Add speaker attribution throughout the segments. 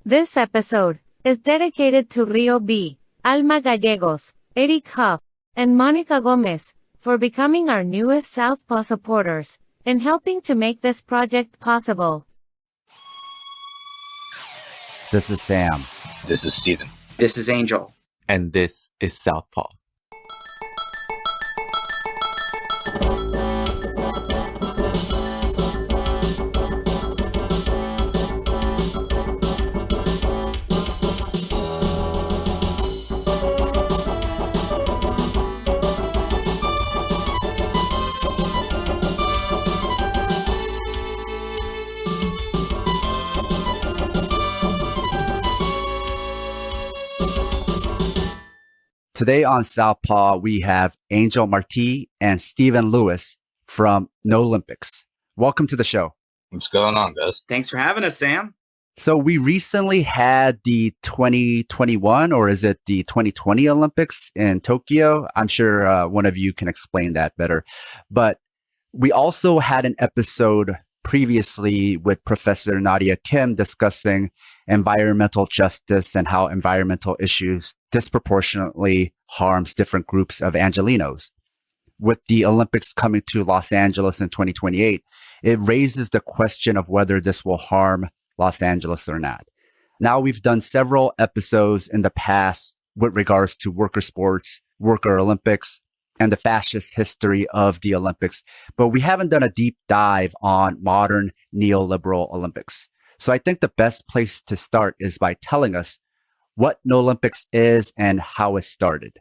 Speaker 1: This episode is dedicated to Rio B, Alma Gallegos, Eric Huff, and Monica Gomez for becoming our newest Southpaw supporters and helping to make this project possible.
Speaker 2: This is Sam.
Speaker 3: This is Steven.
Speaker 4: This is Angel.
Speaker 5: And this is Southpaw.
Speaker 2: Today on Southpaw, we have Angel Martí and Stephen Lewis from NOlympics. Welcome to the show.
Speaker 3: What's going on, guys?
Speaker 4: Thanks for having us, Sam.
Speaker 2: So we recently had the 2021, or is it the 2020 Olympics in Tokyo? I'm sure one of you can explain that better. But we also had an episode previously with Professor Nadia Kim discussing environmental justice and how environmental issues disproportionately harms different groups of Angelenos. With the Olympics coming to Los Angeles in 2028, it raises the question of whether this will harm Los Angeles or not. Now, we've done several episodes in the past with regards to worker sports, worker Olympics, and the fascist history of the Olympics, but we haven't done a deep dive on modern neoliberal Olympics. So I think the best place to start is by telling us what NOlympics is and how it started.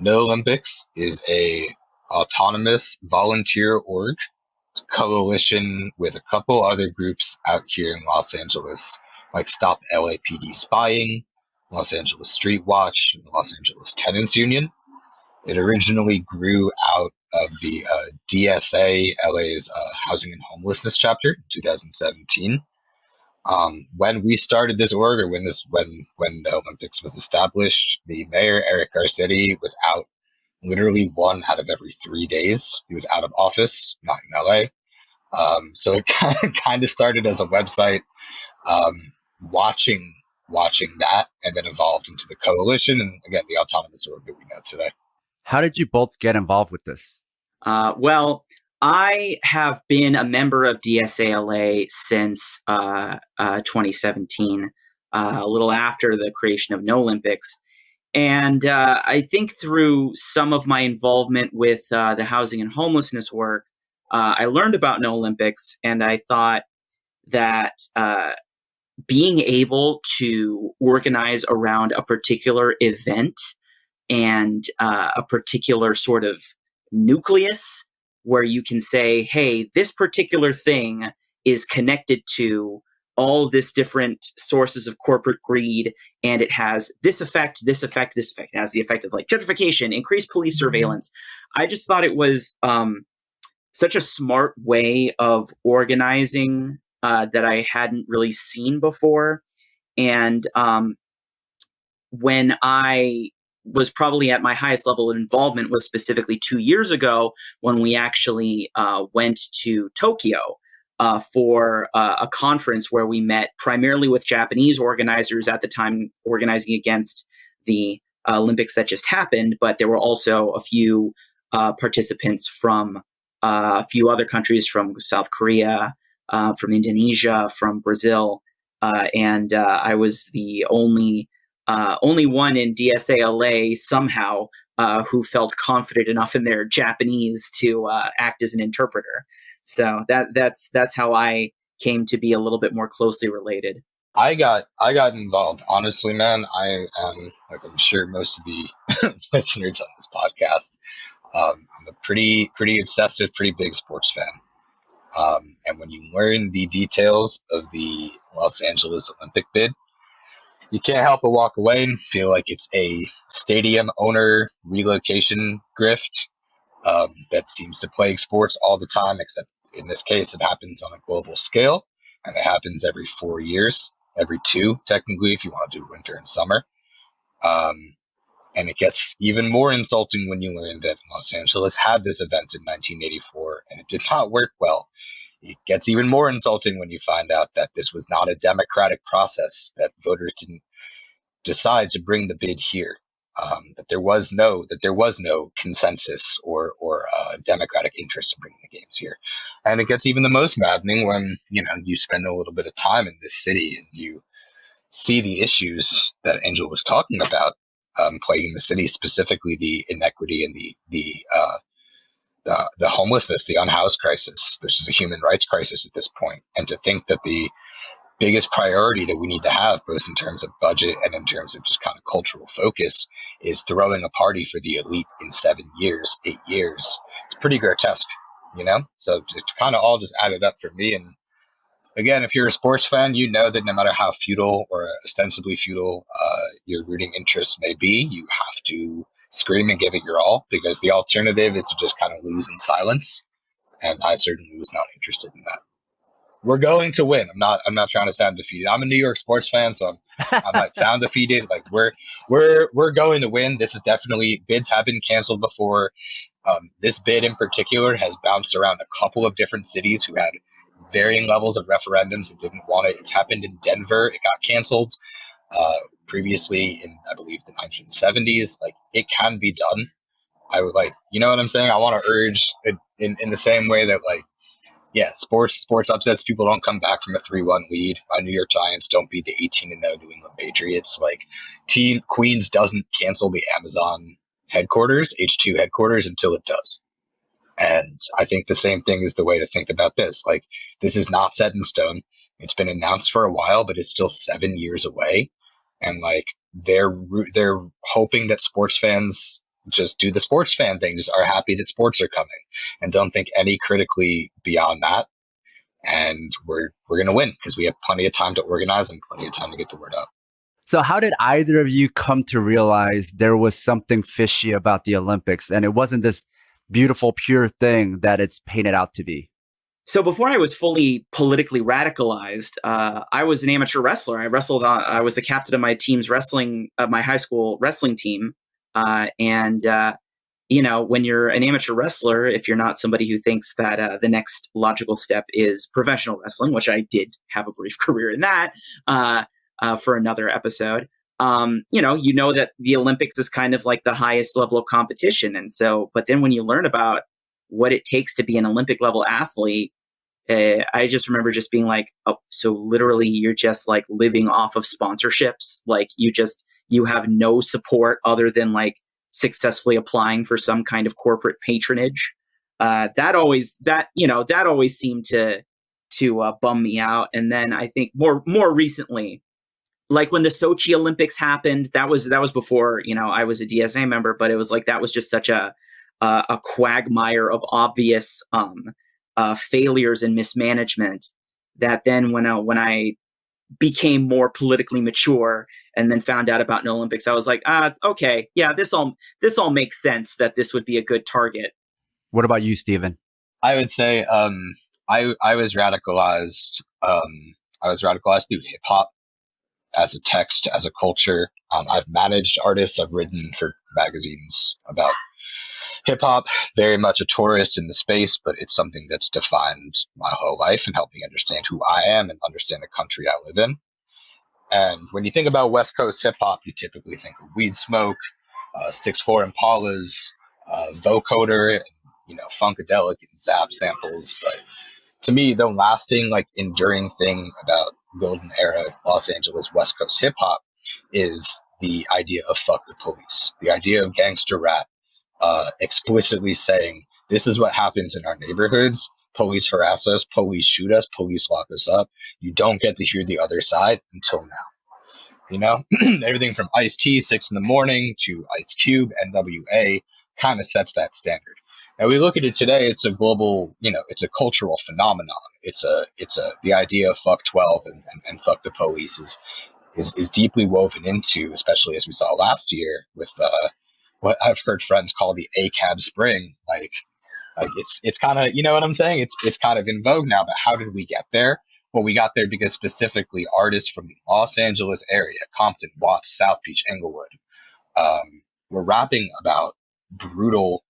Speaker 3: NOlympics is a autonomous volunteer org coalition with a couple other groups out here in Los Angeles, like Stop LAPD Spying, Los Angeles Street Watch, and the Los Angeles Tenants Union. It originally grew out of the DSA, LA's Housing and Homelessness chapter in 2017. When we started this org, or when the Olympics was established, the mayor, Eric Garcetti, was out literally 1 out of every 3 days. He was out of office, not in LA. So it kind of started as a website, watching that, and then evolved into the coalition, and again, the autonomous org that we know today.
Speaker 2: How did you both get involved with this?
Speaker 4: Well, I have been a member of DSALA since 2017, a little after the creation of NOlympics. And I think through some of my involvement with the housing and homelessness work, I learned about NOlympics, and I thought that being able to organize around a particular event and a particular sort of nucleus where you can say, hey, this particular thing is connected to all this different sources of corporate greed, and it has this effect, this effect, this effect. It has the effect of like gentrification, increased police surveillance. I just thought it was such a smart way of organizing that I hadn't really seen before. And when I was probably at my highest level of involvement was specifically 2 years ago when we actually went to Tokyo for a conference where we met primarily with Japanese organizers at the time organizing against the Olympics that just happened, but there were also a few participants from a few other countries, from South Korea, from Indonesia, from Brazil, and I was the only one in DSALA somehow who felt confident enough in their Japanese to act as an interpreter. So that's how I came to be a little bit more closely related.
Speaker 3: I got involved. Honestly, man, I am, like I'm sure most of the listeners on this podcast, I'm a pretty obsessive, pretty big sports fan. And when you learn the details of the Los Angeles Olympic bid, you can't help but walk away and feel like it's a stadium owner relocation grift that seems to plague sports all the time, except in this case, it happens on a global scale, and it happens every 4 years, every 2, technically, if you want to do winter and summer. And it gets even more insulting when you learn that Los Angeles had this event in 1984, and it did not work well it gets even more insulting when you find out that this was not a democratic process, that voters didn't decide to bring the bid here, that there was no consensus or democratic interest in bringing the games here. And it gets even the most maddening when you spend a little bit of time in this city and you see the issues that Angel was talking about plaguing the city, specifically the inequity and the homelessness, the unhoused crisis. This is a human rights crisis at this point, and to think that the biggest priority that we need to have, both in terms of budget and in terms of just kind of cultural focus, is throwing a party for the elite in 7 years, 8 years. It's pretty grotesque, So it kind of all just added up for me. And again, if you're a sports fan, you know that no matter how futile or ostensibly futile your rooting interests may be, you have to scream and give it your all, because the alternative is to just kind of lose in silence. And I certainly was not interested in that. We're going to win. I'm not trying to sound defeated. I'm a New York sports fan, so I might sound defeated. Like we're going to win. This is definitely, bids have been canceled before. This bid in particular has bounced around a couple of different cities who had varying levels of referendums and didn't want it. It's happened in Denver. It got canceled previously in, I believe, the 1970s. Like, it can be done. I would you know what I'm saying? I want to urge it in the same way that sports upsets. People don't come back from a 3-1 lead. My New York Giants don't beat the 18-0 New England Patriots. Team Queens doesn't cancel the Amazon headquarters, H2 headquarters, until it does. And I think the same thing is the way to think about this. This is not set in stone. It's been announced for a while, but it's still 7 years away. And they're hoping that sports fans just do the sports fan thing, just are happy that sports are coming and don't think any critically beyond that. And we're going to win because we have plenty of time to organize and plenty of time to get the word out.
Speaker 2: So how did either of you come to realize there was something fishy about the Olympics and it wasn't this beautiful, pure thing that it's painted out to be?
Speaker 4: So before I was fully politically radicalized, I was an amateur wrestler. I was the captain of my team's my high school wrestling team. When you're an amateur wrestler, if you're not somebody who thinks that the next logical step is professional wrestling, which I did have a brief career in that for another episode, you know that the Olympics is kind of like the highest level of competition. And so, but then when you learn about what it takes to be an Olympic level athlete, I just remember just being like, oh, so literally you're just living off of sponsorships. You have no support other than successfully applying for some kind of corporate patronage. That always seemed to bum me out. And then I think more recently, when the Sochi Olympics happened, that was before, I was a DSA member, but it was that was just such a quagmire of obvious failures and mismanagement that then when I became more politically mature and then found out about NOlympics, I was like, okay, yeah, this all makes sense that this would be a good target.
Speaker 2: What about you, Stephen?
Speaker 3: I would say I was radicalized. I was radicalized through hip hop as a text, as a culture. I've managed artists. I've written for magazines about hip hop, very much a tourist in the space, but it's something that's defined my whole life and helped me understand who I am and understand the country I live in. And when you think about West Coast hip hop, you typically think of Weed Smoke, 6'4" Impalas, vocoder, and, Funkadelic and Zap samples. But to me, the lasting, enduring thing about golden era Los Angeles West Coast hip hop is the idea of fuck the police, the idea of gangster rap, explicitly saying this is what happens in our neighborhoods. Police harass us, police shoot us, police lock us up. You don't get to hear the other side until now. Everything from Ice-T, 6 in the Morning, to Ice Cube, NWA kind of sets that standard. And we look at it today, it's a global, it's a cultural phenomenon. It's the idea of fuck 12 and fuck the police is deeply woven into, especially as we saw last year with what I've heard friends call the ACAB spring. It's kind of, you know what I'm saying? It's kind of in vogue now, but how did we get there? Well, we got there because specifically artists from the Los Angeles area, Compton, Watts, South Beach, Inglewood, were rapping about brutal,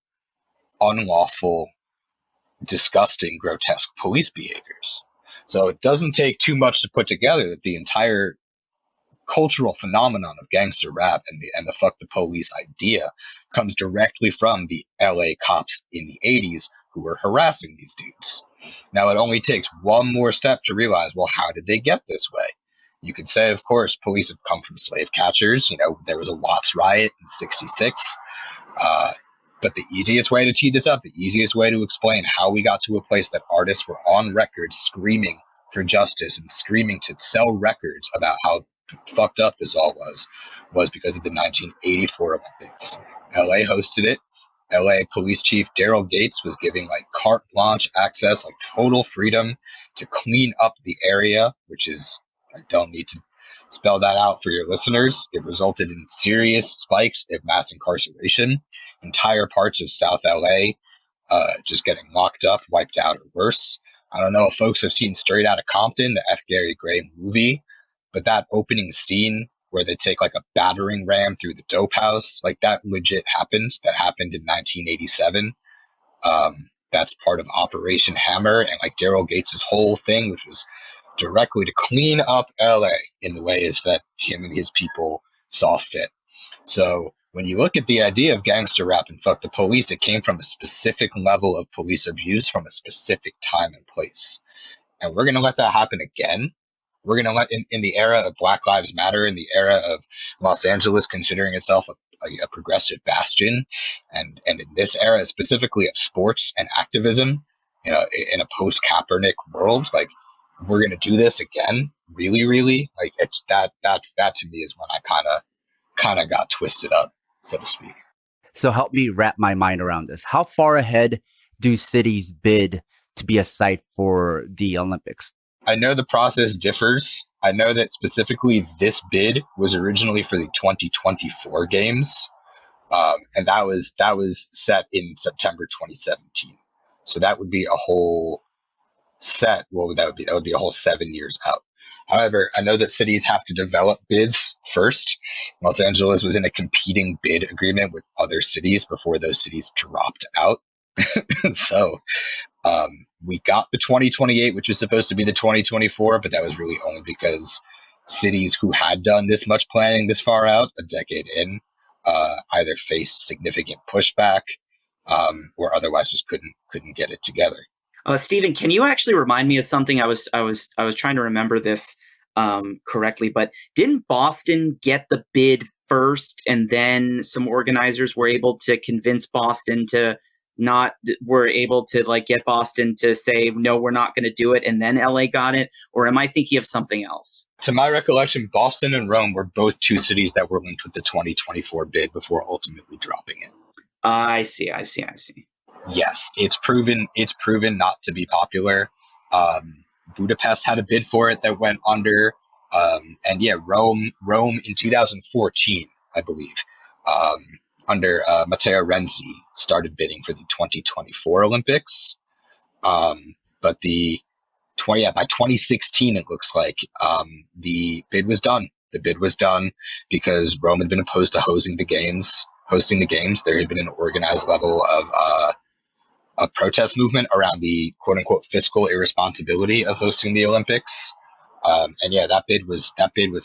Speaker 3: unlawful disgusting, grotesque police behaviors. So it doesn't take too much to put together that the entire cultural phenomenon of gangster rap and the fuck the police idea comes directly from the LA cops in the 80s who were harassing these dudes. Now it only takes one more step to realize, well, how did they get this way? You could say, of course, police have come from slave catchers. You know, there was a Watts riot in '66. But the easiest way to tee this up, the easiest way to explain how we got to a place that artists were on record screaming for justice and screaming to sell records about how fucked up this all was because of the 1984 Olympics. LA hosted it. LA Police Chief Daryl Gates was giving like carte blanche access, like total freedom to clean up the area, which is, I don't need to spell that out for your listeners. It resulted in serious spikes of mass incarceration. Entire parts of South LA just getting locked up, wiped out, or worse. I don't know if folks have seen Straight Outta Compton, the F. Gary Gray movie, but that opening scene where they take like a battering ram through the dope house, like that legit happened. That happened in 1987. That's part of Operation Hammer, and like Daryl Gates' whole thing, which was directly to clean up LA in the ways that him and his people saw fit. So when you look at the idea of gangster rap and fuck the police, it came from a specific level of police abuse from a specific time and place. And we're going to let that happen again. We're going to let, in the era of Black Lives Matter, in the era of Los Angeles considering itself a progressive bastion, and in this era specifically of sports and activism, you know, in a post-Kaepernick world, like, we're going to do this again? Really? Like, it's that to me is when I kind of got twisted up, so to speak.
Speaker 2: So help me wrap my mind around this. How far ahead do cities bid to be a site for the Olympics?
Speaker 3: I know the process differs. I know that specifically this bid was originally for the 2024 games, and that was set in September 2017. So that would be a whole set. Well, that would be a whole 7 years out. However, I know that cities have to develop bids first. Los Angeles was in a competing bid agreement with other cities before those cities dropped out. So we got the 2028, which was supposed to be the 2024, but that was really only because cities who had done this much planning this far out, a decade in, either faced significant pushback or otherwise just couldn't get it together.
Speaker 4: Stephen, can you actually remind me of something? I was trying to remember this correctly, but didn't Boston get the bid first, and then some organizers were able to convince Boston to get Boston to say, no, we're not going to do it, and then LA got it? Or am I thinking of something else?
Speaker 3: To my recollection, Boston and Rome were both two cities that were linked with the 2024 bid before ultimately dropping it.
Speaker 4: I see.
Speaker 3: Yes, it's proven not to be popular. Budapest had a bid for it that went under, and yeah, Rome in 2014, I believe, under Matteo Renzi, started bidding for the 2024 Olympics. But by 2016, it looks like the bid was done. The bid was done because Rome had been opposed to hosting the games. There had been an organized level of a protest movement around the quote unquote fiscal irresponsibility of hosting the Olympics. And yeah, that bid was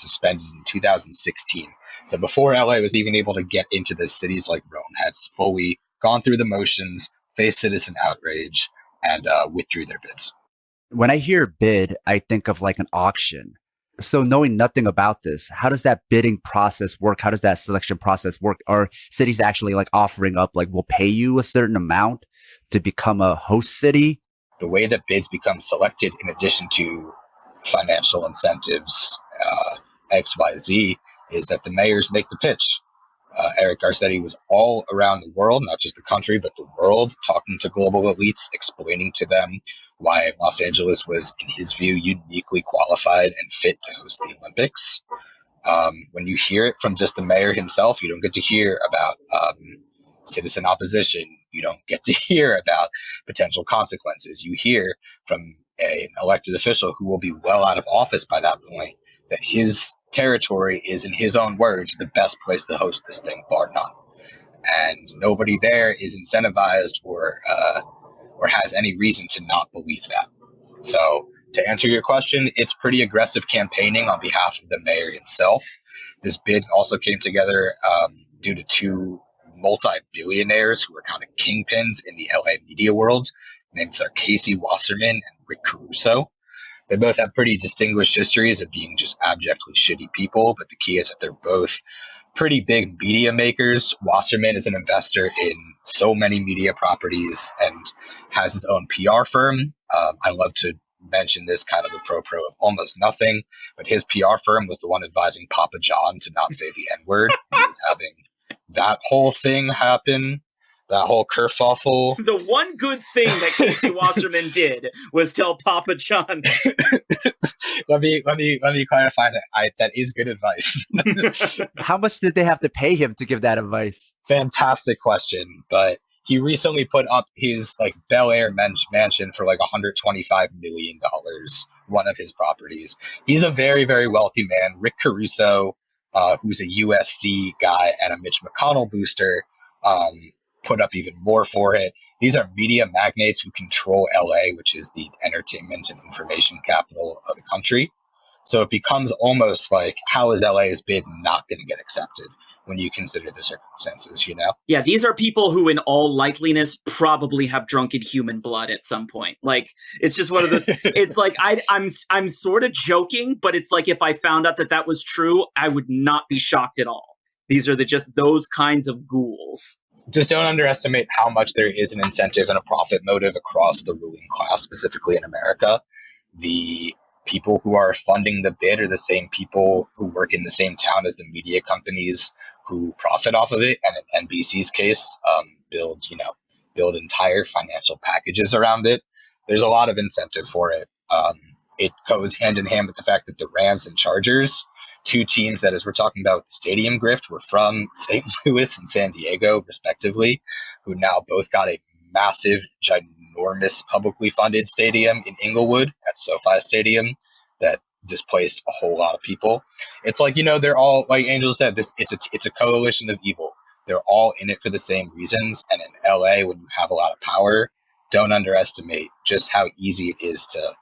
Speaker 3: suspended in 2016. So before LA was even able to get into the cities like Rome had fully gone through the motions, faced citizen outrage, and withdrew their bids.
Speaker 2: When I hear bid, I think of like an auction. So knowing nothing about this, how does that bidding process work? How does that selection process work? Are cities actually like offering up, like, we'll pay you a certain amount to become a host city?
Speaker 3: The way that bids become selected, in addition to financial incentives, XYZ, is that the mayors make the pitch. Eric Garcetti was all around the world, not just the country, but the world, talking to global elites, explaining to them why Los Angeles was, in his view, uniquely qualified and fit to host the Olympics. When you hear it from just the mayor himself, you don't get to hear about citizen opposition. You don't get to hear about potential consequences. You hear from an elected official who will be well out of office by that point that his territory is, in his own words, the best place to host this thing, bar none. And nobody there is incentivized or or has any reason to not believe that. So to answer your question, it's pretty aggressive campaigning on behalf of the mayor himself. This bid also came together due to two multi-billionaires who are kind of kingpins in the LA media world. Names are Casey Wasserman and Rick Caruso. They both have pretty distinguished histories of being just abjectly shitty people, but the key is that they're both pretty big media makers. Wasserman is an investor in so many media properties and has his own PR firm. I love to mention this kind of a pro of almost nothing, but his PR firm was the one advising Papa John to not say the N-word. He was having that whole thing happen, that whole kerfuffle.
Speaker 4: The one good thing that Casey Wasserman did was tell Papa John.
Speaker 3: Let me clarify that. That is good advice.
Speaker 2: How much did they have to pay him to give that advice?
Speaker 3: Fantastic question, but he recently put up his Bel Air mansion for $125 million, one of his properties. He's a very, very wealthy man. Rick Caruso, who's a USC guy and a Mitch McConnell booster, put up even more for it. These are media magnates who control LA, which is the entertainment and information capital of the country. So it becomes almost like, how is LA's bid not going to get accepted when you consider the circumstances, you know?
Speaker 4: Yeah, these are people who in all likeliness probably have drunken human blood at some point. It's just one of those, it's like, I'm sort of joking, but it's like if I found out that was true, I would not be shocked at all. These are just those kinds of ghouls.
Speaker 3: Just don't underestimate how much there is an incentive and a profit motive across the ruling class, specifically in America. The people who are funding the bid are the same people who work in the same town as the media companies who profit off of it, and in NBC's case, build entire financial packages around it. There's a lot of incentive for it. It goes hand in hand with the fact that the Rams and Chargers, two teams that, as we're talking about the stadium grift, were from St. Louis and San Diego, respectively, who now both got a massive, ginormous, publicly funded stadium in Inglewood at SoFi Stadium that displaced a whole lot of people. It's they're all, like Angel said, it's a coalition of evil. They're all in it for the same reasons. And in LA, when you have a lot of power, don't underestimate just how easy it is to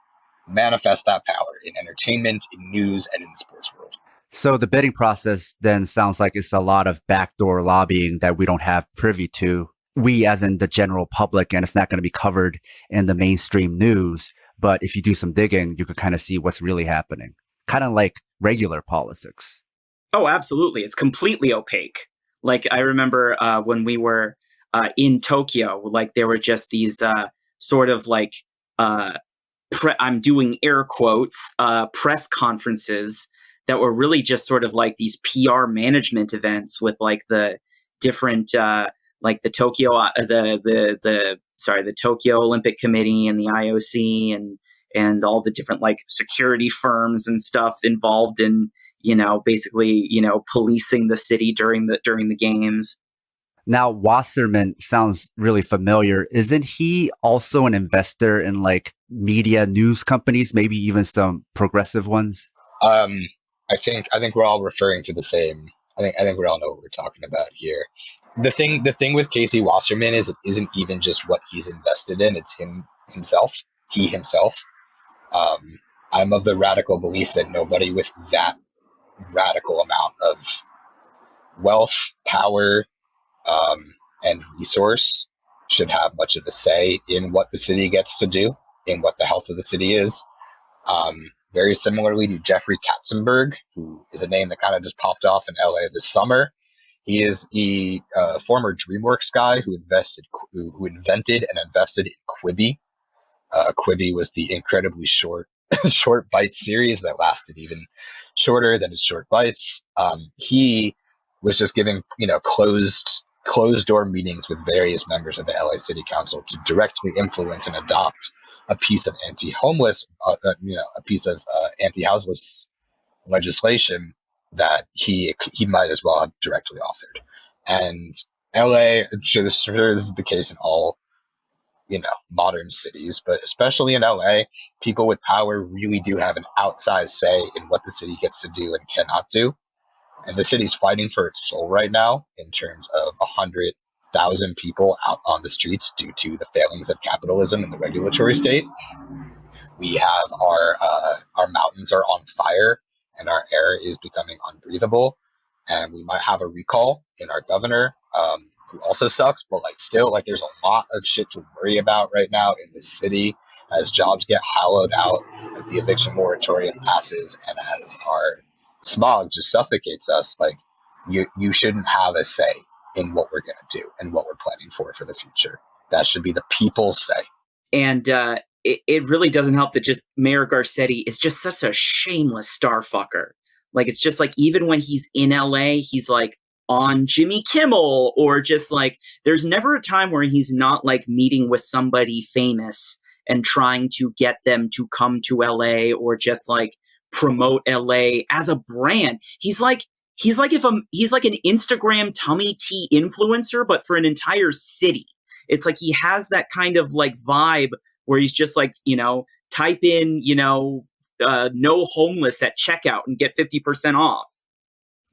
Speaker 3: manifest that power in entertainment, in news, and in the sports world.
Speaker 2: So the bidding process then sounds like it's a lot of backdoor lobbying that we don't have privy to. We, as in the general public, and it's not going to be covered in the mainstream news. But if you do some digging, you could kind of see what's really happening. Kind of like regular politics.
Speaker 4: Oh, absolutely. It's completely opaque. I remember when we were in Tokyo, there were just these I'm doing air quotes, press conferences that were really just sort of like these PR management events with the different the Tokyo Olympic Committee and the IOC and all the different security firms and stuff involved in basically policing the city during the games.
Speaker 2: Now, Wasserman sounds really familiar. Isn't he also an investor in media news companies, maybe even some progressive ones?
Speaker 3: I think we're all referring to the same. I think we all know what we're talking about here. The thing with Casey Wasserman is it isn't even just what he's invested in; it's he himself. I'm of the radical belief that nobody with that radical amount of wealth, power, and resource should have much of a say in what the city gets to do, in what the health of the city is. Very similarly to Jeffrey Katzenberg, who is a name that kind of just popped off in LA this summer. He is the former DreamWorks guy who invented and invested in Quibi. Quibi was the incredibly short bite series that lasted even shorter than its short bites. He was just giving closed door meetings with various members of the LA City Council to directly influence and adopt a piece of anti-houseless legislation that he might as well have directly authored. And LA, I'm sure this is the case in all modern cities, but especially in LA, people with power really do have an outsized say in what the city gets to do and cannot do. And the city's fighting for its soul right now in terms of 100,000 people out on the streets due to the failings of capitalism in the regulatory state. We have our mountains are on fire and our air is becoming unbreathable, and we might have a recall in our governor, who also sucks. But like still, like there's a lot of shit to worry about right now in this city as jobs get hollowed out, as the eviction moratorium passes, and as our smog just suffocates us. Like you shouldn't have a say in what we're gonna do and what we're planning for the future. That should be the people's say.
Speaker 4: And it really doesn't help that just Mayor Garcetti is just such a shameless starfucker. Like, it's just like, even when he's in LA, he's like on Jimmy Kimmel, or just like, there's never a time where he's not like meeting with somebody famous and trying to get them to come to LA, or just like promote LA as a brand. He's like he's like an Instagram tummy tea influencer, but for an entire city. It's like he has that kind of like vibe where he's just like, type in, no homeless at checkout and get 50% off.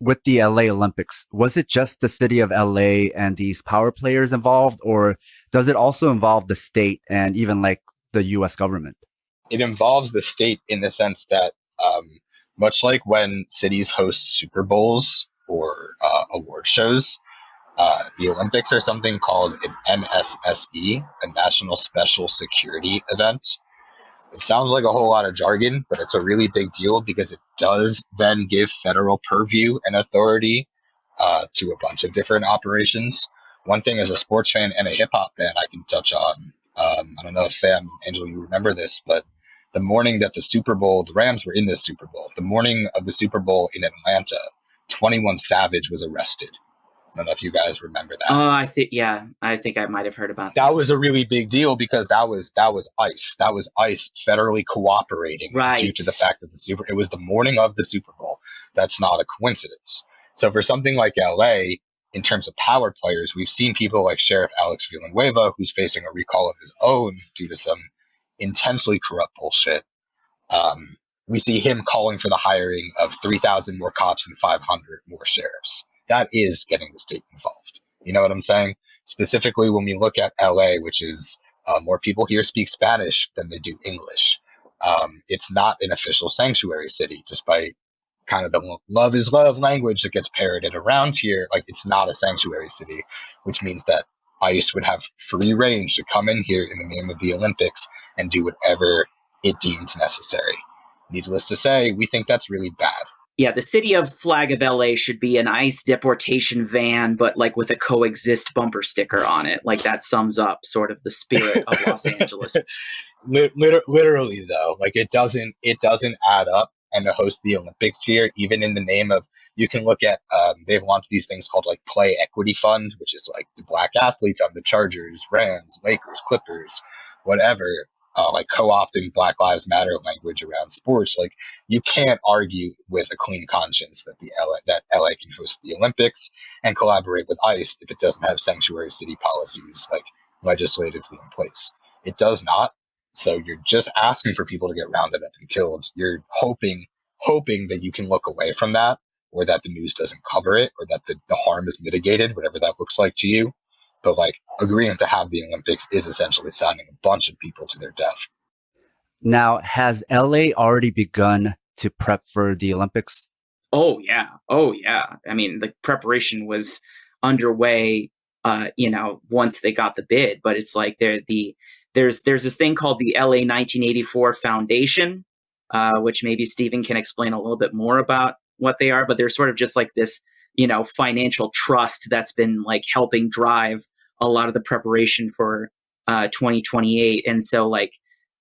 Speaker 2: With the LA Olympics, was it just the city of LA and these power players involved, or does it also involve the state and even like the US government?
Speaker 3: It involves the state in the sense that, much like when cities host Super Bowls or award shows, the Olympics are something called an NSSE, a National Special Security Event. It sounds like a whole lot of jargon, but it's a really big deal because it does then give federal purview and authority to a bunch of different operations. One thing as a sports fan and a hip hop fan I can touch on, I don't know if Sam, Angel, you remember this, but the morning that the Super Bowl, the Rams were in the Super Bowl, the morning of the Super Bowl in Atlanta, 21 Savage was arrested. I don't know if you guys remember that.
Speaker 4: I think I might have heard about that.
Speaker 3: That was a really big deal because that was ICE. That was ICE federally cooperating due to the fact that it was the morning of the Super Bowl. That's not a coincidence. So for something like LA, in terms of power players, we've seen people like Sheriff Alex Villanueva, who's facing a recall of his own due to some intensely corrupt bullshit. We see him calling for the hiring of 3,000 more cops and 500 more sheriffs. That is getting the state involved. You know what I'm saying? Specifically, when we look at LA, which is more people here speak Spanish than they do English. It's not an official sanctuary city, despite kind of the love is love language that gets parroted around here. Like, it's not a sanctuary city, which means that ICE would have free range to come in here in the name of the Olympics and do whatever it deems necessary. Needless to say, we think that's really bad.
Speaker 4: Yeah, the city of Flag of LA should be an ICE deportation van, but like with a coexist bumper sticker on it. Like, that sums up sort of the spirit of Los Angeles.
Speaker 3: Literally, though, like it doesn't add up. And to host the Olympics here, even in the name of, you can look at, they've launched these things called like Play Equity Fund, which is like the black athletes on the Chargers, Rams, Lakers, Clippers, whatever. Like co-opting Black Lives Matter language around sports. Like, you can't argue with a clean conscience that LA can host the Olympics and collaborate with ICE if it doesn't have sanctuary city policies like legislatively in place. It does not. So you're just asking for people to get rounded up and killed. You're hoping that you can look away from that, or that the news doesn't cover it, or that the harm is mitigated, whatever that looks like to you. But like, agreeing to have the Olympics is essentially sending a bunch of people to their death.
Speaker 2: Now, has LA already begun to prep for the Olympics?
Speaker 4: Oh yeah. I mean, the preparation was underway, once they got the bid. But it's like there's this thing called the LA 1984 Foundation, which maybe Stephen can explain a little bit more about what they are. But they're sort of just like this, financial trust that's been like helping drive a lot of the preparation for 2028. And so like,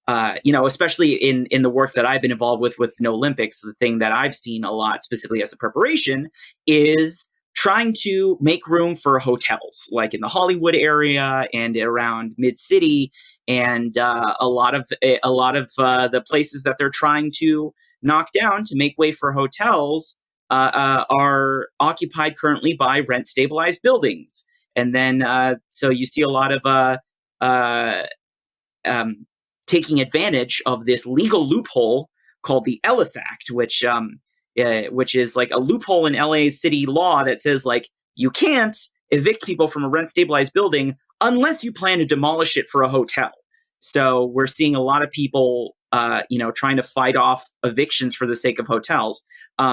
Speaker 4: especially in the work that I've been involved with NOlympics, the thing that I've seen a lot specifically as a preparation is trying to make room for hotels, like in the Hollywood area and around mid-city. And a lot of the places that they're trying to knock down to make way for hotels are occupied currently by rent-stabilized buildings. And then, so you see a lot of taking advantage of this legal loophole called the Ellis Act, which is like a loophole in LA city law that says like you can't evict people from a rent stabilized building unless you plan to demolish it for a hotel. So we're seeing a lot of people, trying to fight off evictions for the sake of hotels.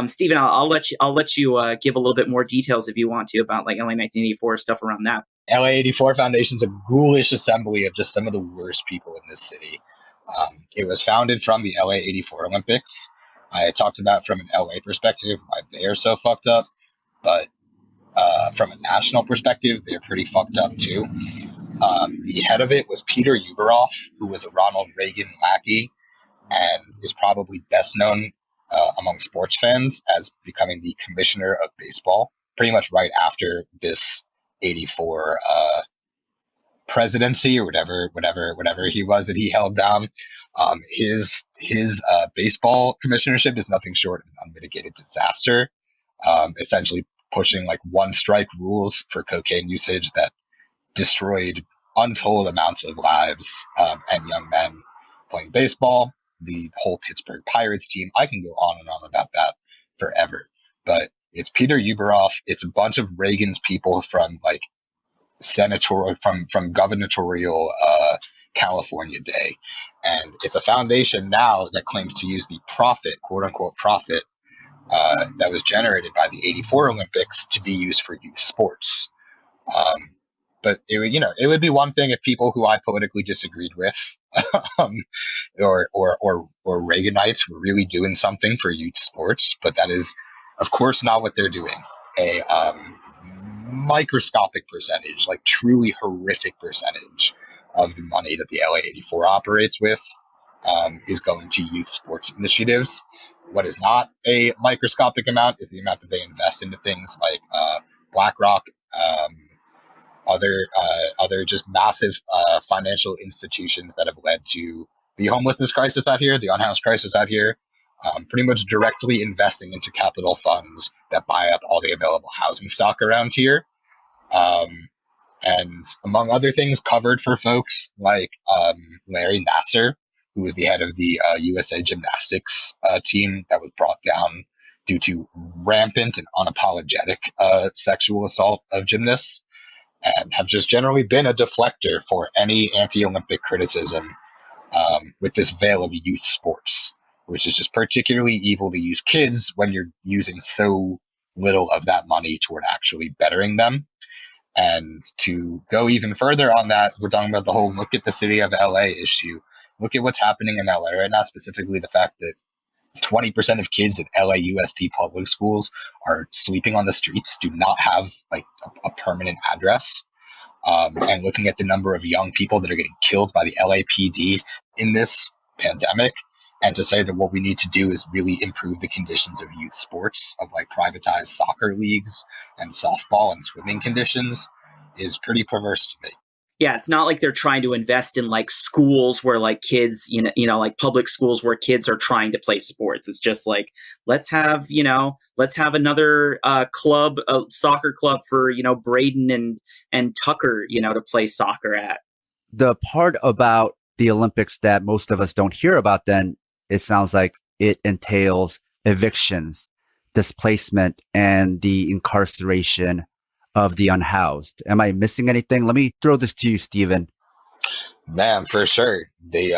Speaker 4: Stephen, I'll let you give a little bit more details if you want to about like LA 1984 stuff around that.
Speaker 3: LA 84 Foundation's a ghoulish assembly of just some of the worst people in this city. It was founded from the LA 84 Olympics. I talked about from an LA perspective why they are so fucked up, but from a national perspective, they're pretty fucked up too. The head of it was Peter Uberoff, who was a Ronald Reagan lackey and is probably best known among sports fans as becoming the commissioner of baseball pretty much right after this 84 presidency or whatever he was that he held down. His baseball commissionership is nothing short of an unmitigated disaster, essentially pushing like one strike rules for cocaine usage that destroyed untold amounts of lives and young men playing baseball. The whole Pittsburgh Pirates team. I can go on and on about that forever. But it's Peter Uberoff. It's a bunch of Reagan's people from like senatorial, from gubernatorial California day. And it's a foundation now that claims to use the profit, quote unquote profit, that was generated by the 84 Olympics to be used for youth sports. But it would be one thing if people who I politically disagreed with, or Reaganites were really doing something for youth sports. But that is, of course, not what they're doing. A microscopic percentage, like truly horrific percentage of the money that the LA 84 operates with is going to youth sports initiatives. What is not a microscopic amount is the amount that they invest into things like BlackRock, other just massive financial institutions that have led to the homelessness crisis out here, the unhoused crisis out here, pretty much directly investing into capital funds that buy up all the available housing stock around here. And among other things, covered for folks like Larry Nassar, who was the head of the USA Gymnastics team that was brought down due to rampant and unapologetic sexual assault of gymnasts, and have just generally been a deflector for any anti-Olympic criticism with this veil of youth sports, which is just particularly evil to use kids when you're using so little of that money toward actually bettering them. And to go even further on that, we're talking about the whole look at the city of LA issue. Look at what's happening in LA right now, specifically the fact that 20% of kids in LAUSD public schools are sleeping on the streets, do not have like a permanent address. And looking at the number of young people that are getting killed by the LAPD in this pandemic, and to say that what we need to do is really improve the conditions of youth sports, of like privatized soccer leagues and softball and swimming conditions, is pretty perverse to me.
Speaker 4: Yeah, it's not like they're trying to invest in like schools where like kids, like public schools where kids are trying to play sports. It's just like, let's have another club, a soccer club for, Braden and Tucker, to play soccer at.
Speaker 2: The part about the Olympics that most of us don't hear about, then it sounds like it entails evictions, displacement, and the incarceration of the unhoused. Am I missing anything? Let me throw this to you, Stephen.
Speaker 3: Man, for sure. The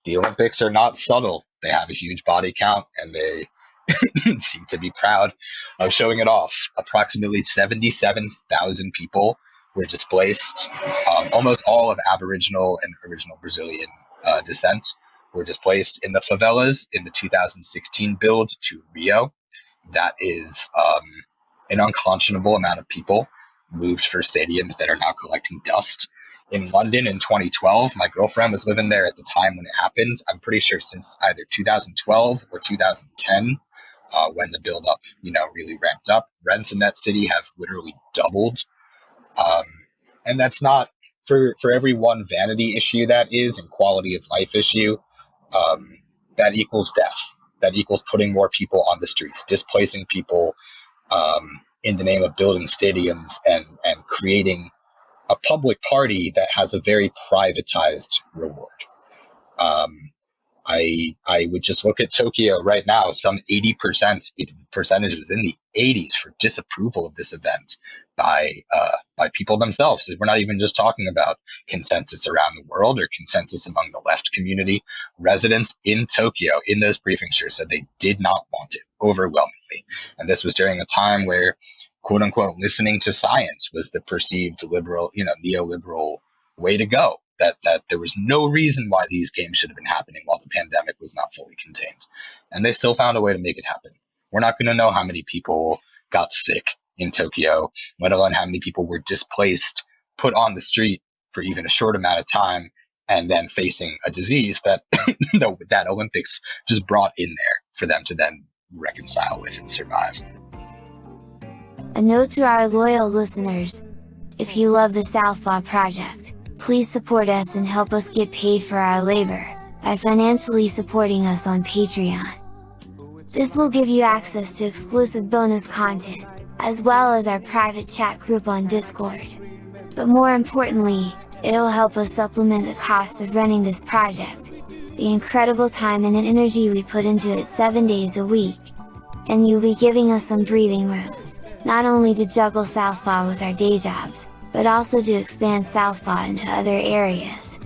Speaker 3: Olympics are not subtle. They have a huge body count, and they seem to be proud of showing it off. Approximately 77,000 people were displaced. Almost all of Aboriginal and original Brazilian descent were displaced in the favelas in the 2016 build to Rio. That is an unconscionable amount of people moved for stadiums that are now collecting dust. In London in 2012, my girlfriend was living there at the time when it happened. I'm pretty sure since either 2012 or 2010, when the buildup, really ramped up, rents in that city have literally doubled. And that's not for every one vanity issue that is, and quality of life issue, that equals death. That equals putting more people on the streets, displacing people, in the name of building stadiums and creating a public party that has a very privatized reward. I would just look at Tokyo right now, some 80% percentages in the 80s for disapproval of this event by people themselves. We're not even just talking about consensus around the world or consensus among the left community. Residents in Tokyo in those briefings here said they did not want it overwhelmingly. And this was during a time where, quote unquote, listening to science was the perceived liberal, neoliberal way to go. That there was no reason why these games should have been happening while the pandemic was not fully contained. And they still found a way to make it happen. We're not going to know how many people got sick in Tokyo, let alone how many people were displaced, put on the street for even a short amount of time, and then facing a disease that that Olympics just brought in there for them to then reconcile with and survive.
Speaker 6: A note to our loyal listeners: if you love the Southpaw project, please support us and help us get paid for our labor by financially supporting us on Patreon. This will give you access to exclusive bonus content, as well as our private chat group on Discord. But more importantly, it'll help us supplement the cost of running this project, the incredible time and energy we put into it 7 days a week. And you'll be giving us some breathing room, not only to juggle Southpaw with our day jobs, but also to expand Southpaw into other areas.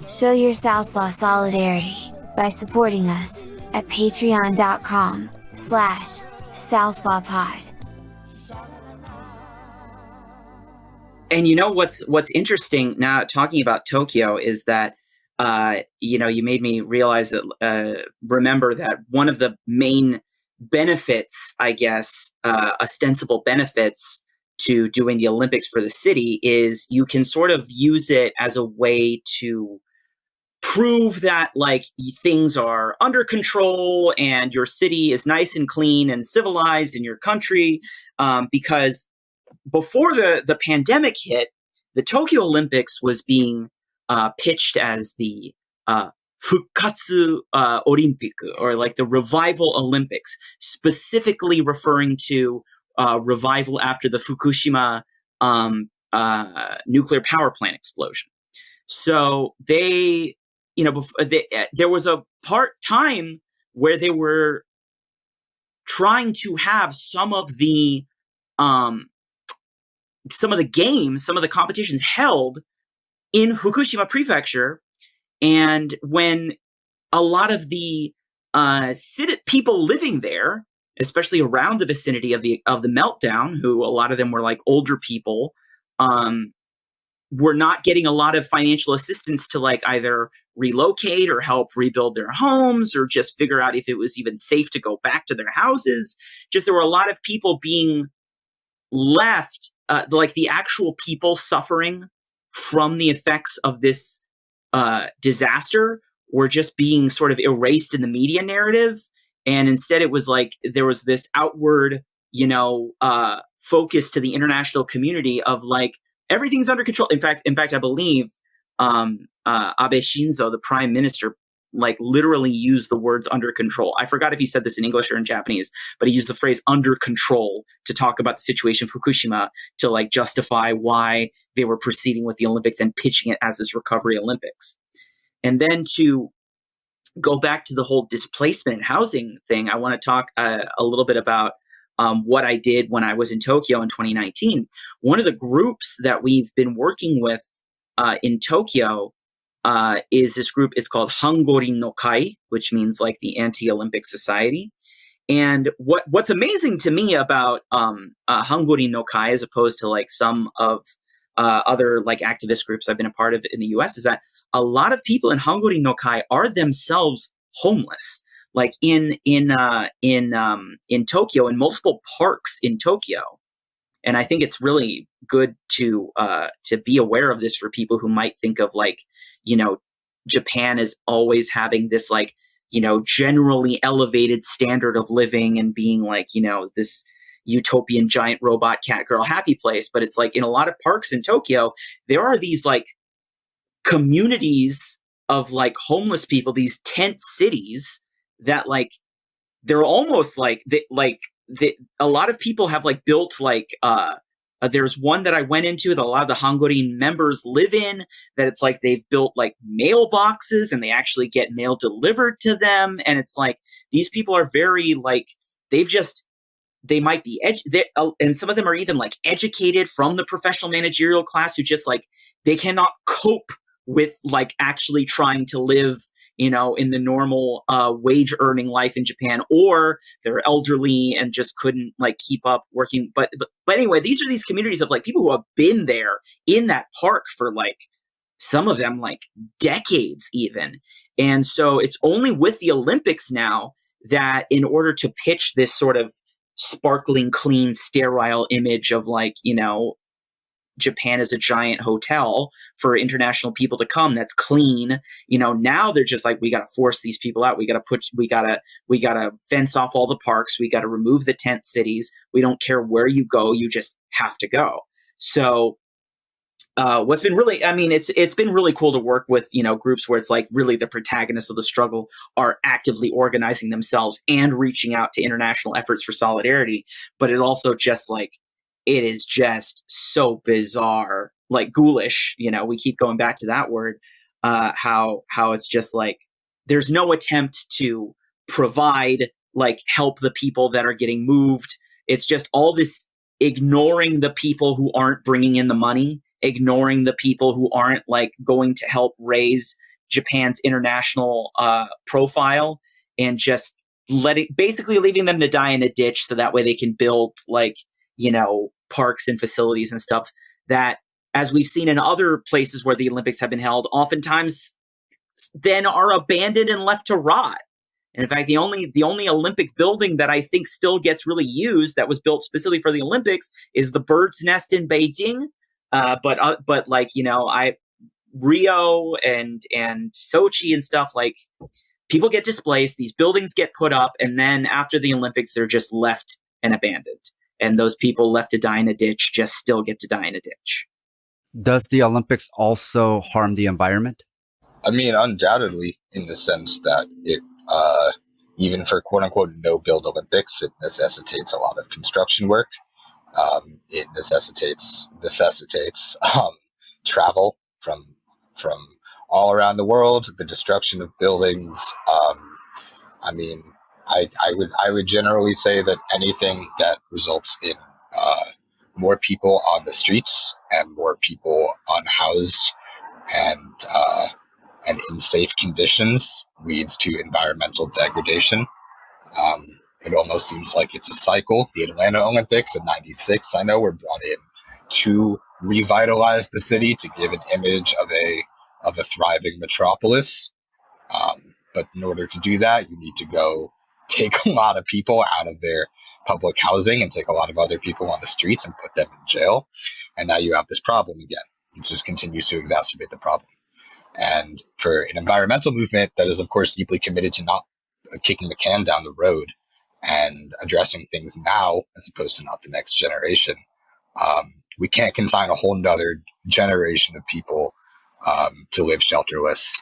Speaker 6: Show your Southpaw solidarity by supporting us at patreon.com/southpawpod.
Speaker 4: And you know what's interesting now talking about Tokyo is that you made me realize that remember that one of the main benefits, I guess, ostensible benefits to doing the Olympics for the city is you can sort of use it as a way to prove that like things are under control and your city is nice and clean and civilized in your country, because before the pandemic hit, the Tokyo Olympics was being pitched as the Fukatsu Olympic, or like the Revival Olympics, specifically referring to revival after the Fukushima nuclear power plant explosion. So there was a time where they were trying to have some of the games, some of the competitions held in Fukushima Prefecture, and when a lot of the people living there, especially around the vicinity of the meltdown, who a lot of them were like older people, were not getting a lot of financial assistance to like either relocate or help rebuild their homes or just figure out if it was even safe to go back to their houses. Just there were a lot of people being left, like the actual people suffering from the effects of this disaster were just being sort of erased in the media narrative. And instead it was like there was this outward, focus to the international community of like, everything's under control. In fact, I believe Abe Shinzo, the prime minister, like literally used the words under control. I forgot if he said this in English or in Japanese, but he used the phrase under control to talk about the situation in Fukushima to like justify why they were proceeding with the Olympics and pitching it as this recovery Olympics. And then to go back to the whole displacement and housing thing, I want to talk a little bit about what I did when I was in Tokyo in 2019. One of the groups that we've been working with in Tokyo is this group. It's called Hangorin no Kai, which means like the Anti-Olympic Society. And what's amazing to me about Hangorin no Kai, as opposed to like some of other like activist groups I've been a part of in the US, is that a lot of people in Hangorin no Kai are themselves homeless. Like in Tokyo, in multiple parks in Tokyo. And I think it's really good to be aware of this for people who might think of like, Japan as always having this like, generally elevated standard of living and being like, this utopian giant robot cat girl happy place. But it's like in a lot of parks in Tokyo, there are these like communities of like homeless people, these tent cities that like they're almost like a lot of people have like built like There's one that I went into that a lot of the Hangourin members live in, that it's like they've built like mailboxes and they actually get mail delivered to them. And it's like, these people are very like, they might be, and some of them are even like educated from the professional managerial class who just like, they cannot cope with like actually trying to live, in the normal wage earning life in Japan, or they're elderly and just couldn't like keep up working. But anyway, these are these communities of like people who have been there in that park for like some of them like decades even. And so it's only with the Olympics now that in order to pitch this sort of sparkling, clean, sterile image of like, Japan is a giant hotel for international people to come that's clean. Now they're just like, we got to force these people out. We got to fence off all the parks. We got to remove the tent cities. We don't care where you go. You just have to go. So what's been really, it's been really cool to work with, groups where it's like really the protagonists of the struggle are actively organizing themselves and reaching out to international efforts for solidarity. But it's also just like, it is just so bizarre, like ghoulish, we keep going back to that word, how it's just like, there's no attempt to provide, like help the people that are getting moved. It's just all this ignoring the people who aren't bringing in the money, ignoring the people who aren't like going to help raise Japan's international profile, and just basically leaving them to die in a ditch so that way they can build like, parks and facilities and stuff that, as we've seen in other places where the Olympics have been held, oftentimes then are abandoned and left to rot. And in fact, the only Olympic building that I think still gets really used that was built specifically for the Olympics is the Bird's Nest in Beijing. But like, Rio and Sochi and stuff, like people get displaced, these buildings get put up, and then after the Olympics, they're just left and abandoned. And those people left to die in a ditch just still get to die in a ditch.
Speaker 2: Does the Olympics also harm the environment?
Speaker 3: Undoubtedly, in the sense that it, even for quote unquote no build Olympics, it necessitates a lot of construction work. It necessitates travel from all around the world, the destruction of buildings. I would generally say that anything that results in more people on the streets and more people unhoused and in safe conditions leads to environmental degradation. It almost seems like it's a cycle. The Atlanta Olympics in '96, I know, were brought in to revitalize the city, to give an image of a thriving metropolis. But in order to do that, you need to go take a lot of people out of their public housing and take a lot of other people on the streets and put them in jail. And now you have this problem again. It just continues to exacerbate the problem. And for an environmental movement that is, of course, deeply committed to not kicking the can down the road and addressing things now as opposed to not the next generation, we can't consign a whole nother generation of people to live shelterless,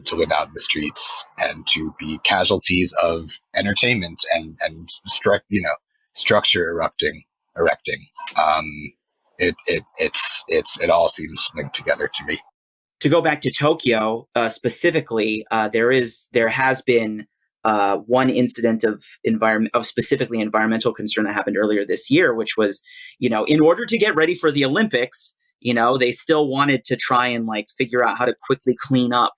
Speaker 3: to live out in the streets, and to be casualties of entertainment and structure erecting. It all seems linked together to me.
Speaker 4: To go back to Tokyo specifically, there has been one incident of specifically environmental concern that happened earlier this year, which was, in order to get ready for the Olympics, they still wanted to try and like figure out how to quickly clean up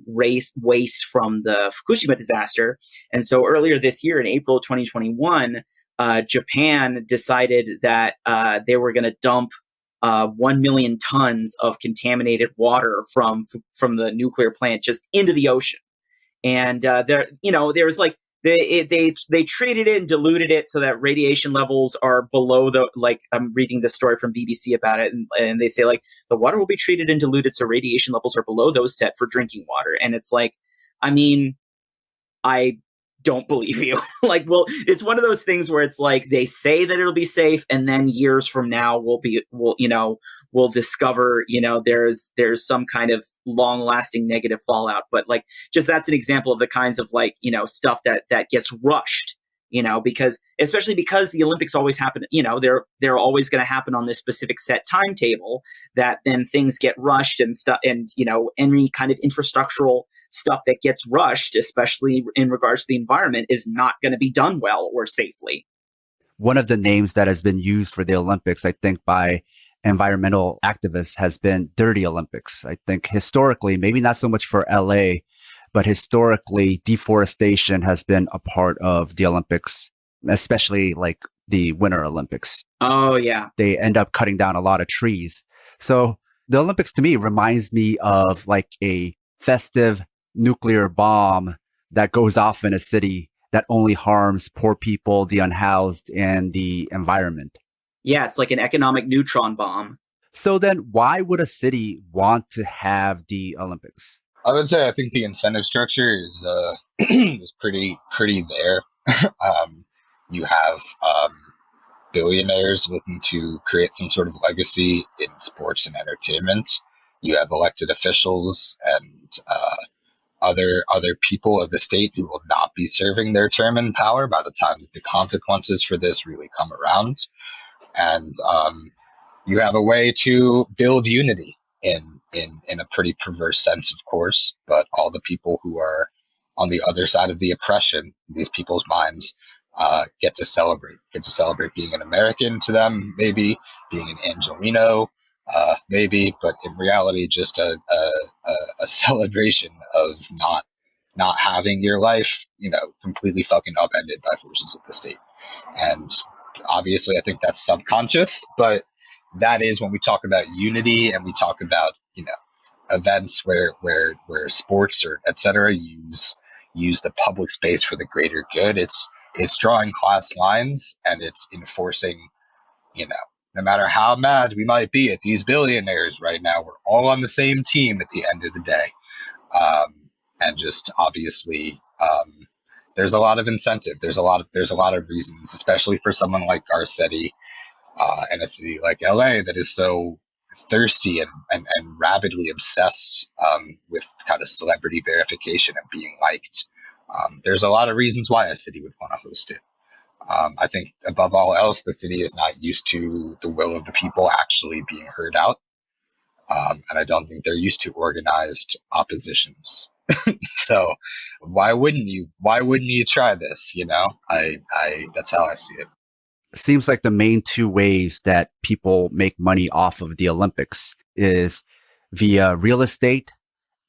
Speaker 4: waste from the Fukushima disaster. And so earlier this year, in April of 2021, Japan decided that they were going to dump 1 million tons of contaminated water from the nuclear plant just into the ocean. And there was like they treated it and diluted it so that radiation levels are below the, like, I'm reading the story from BBC about it, and they say like the water will be treated and diluted so radiation levels are below those set for drinking water. And it's like, I don't believe you. Like, well, it's one of those things where it's like they say that it'll be safe, and then years from now we'll discover, there's some kind of long-lasting negative fallout. But like, just that's an example of the kinds of like, stuff that gets rushed, because especially because the Olympics always happen, they're always going to happen on this specific set timetable, that then things get rushed and stuff. And, any kind of infrastructural stuff that gets rushed, especially in regards to the environment, is not going to be done well or safely.
Speaker 2: One of the names that has been used for the Olympics, I think, by environmental activists has been Dirty Olympics. I think historically, maybe not so much for LA, but historically, deforestation has been a part of the Olympics, especially like the Winter Olympics.
Speaker 4: Oh, yeah.
Speaker 2: They end up cutting down a lot of trees. So the Olympics to me reminds me of like a festive nuclear bomb that goes off in a city that only harms poor people, the unhoused, and the environment.
Speaker 4: Yeah, it's like an economic neutron bomb.
Speaker 2: So then why would a city want to have the Olympics?
Speaker 3: I would say I think the incentive structure is is pretty there. You have billionaires looking to create some sort of legacy in sports and entertainment. You have elected officials and other people of the state who will not be serving their term in power by the time that the consequences for this really come around. And you have a way to build unity in a pretty perverse sense, of course, but all the people who are on the other side of the oppression, these people's minds, get to celebrate being an American to them, maybe being an Angelino, maybe, but in reality, just a celebration of not having your life, completely fucking upended by forces of the state. And obviously, I think that's subconscious, but that is when we talk about unity and we talk about, events where sports or et cetera use the public space for the greater good. It's drawing class lines, and it's enforcing, no matter how mad we might be at these billionaires right now, we're all on the same team at the end of the day. And just obviously, there's a lot of incentive. There's a lot of reasons, especially for someone like Garcetti, in a city like LA that is so thirsty and rabidly obsessed with kind of celebrity verification and being liked. There's a lot of reasons why a city would want to host it. I think above all else, the city is not used to the will of the people actually being heard out. And I don't think they're used to organized oppositions. So why wouldn't you try this? That's how I see it.
Speaker 2: Seems like the main two ways that people make money off of the Olympics is via real estate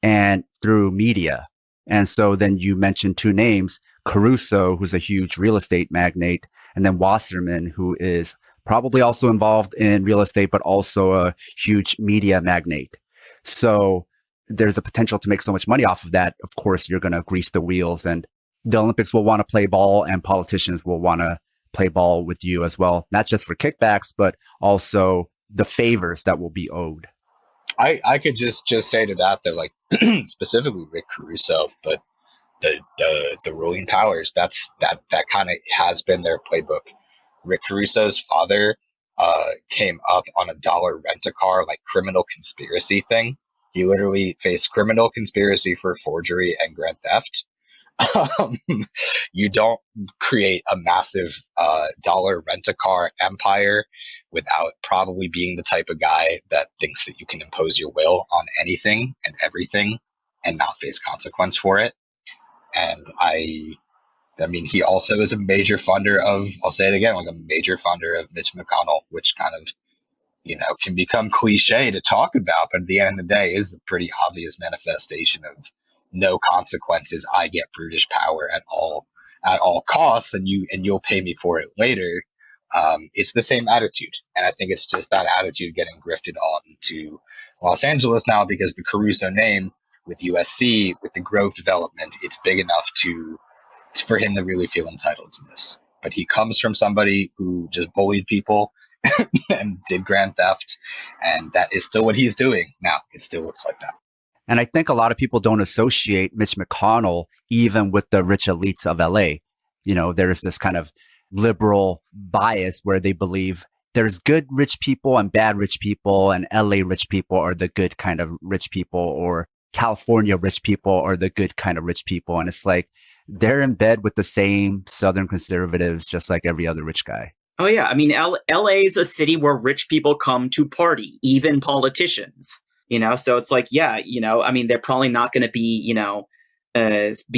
Speaker 2: and through media. And so then you mentioned two names, Caruso, who's a huge real estate magnate, and then Wasserman, who is probably also involved in real estate, but also a huge media magnate. So there's a potential to make so much money off of that. Of course, you're going to grease the wheels, and the Olympics will want to play ball, and politicians will want to play ball with you as well, not just for kickbacks, but also the favors that will be owed.
Speaker 3: I could just say to that, they're like specifically Rick Caruso, but the ruling powers, that kind of has been their playbook. Rick Caruso's father came up on a dollar rent-a-car like criminal conspiracy thing. He literally faced criminal conspiracy for forgery and grand theft. You don't create a massive dollar rent-a-car empire without probably being the type of guy that thinks that you can impose your will on anything and everything and not face consequence for it. And I mean, he also is a major funder of, I'll say it again, like a major funder of Mitch McConnell, which kind of, can become cliche to talk about, but at the end of the day is a pretty obvious manifestation of no consequences. I get brutish power at all costs, and you'll pay me for it later. It's the same attitude, and I think it's just that attitude getting grifted on to Los Angeles now because the Caruso name with USC, with the Grove development, it's big enough for him to really feel entitled to this. But he comes from somebody who just bullied people and did grand theft, and that is still what he's doing now. It still looks like that.
Speaker 2: And I think a lot of people don't associate Mitch McConnell even with the rich elites of LA. There's this kind of liberal bias where they believe there's good rich people and bad rich people, and LA rich people are the good kind of rich people, or California rich people are the good kind of rich people. And it's like, they're in bed with the same Southern conservatives, just like every other rich guy.
Speaker 4: Oh yeah, I mean, LA is a city where rich people come to party, even politicians. So it's like, yeah, I mean, they're probably not going to be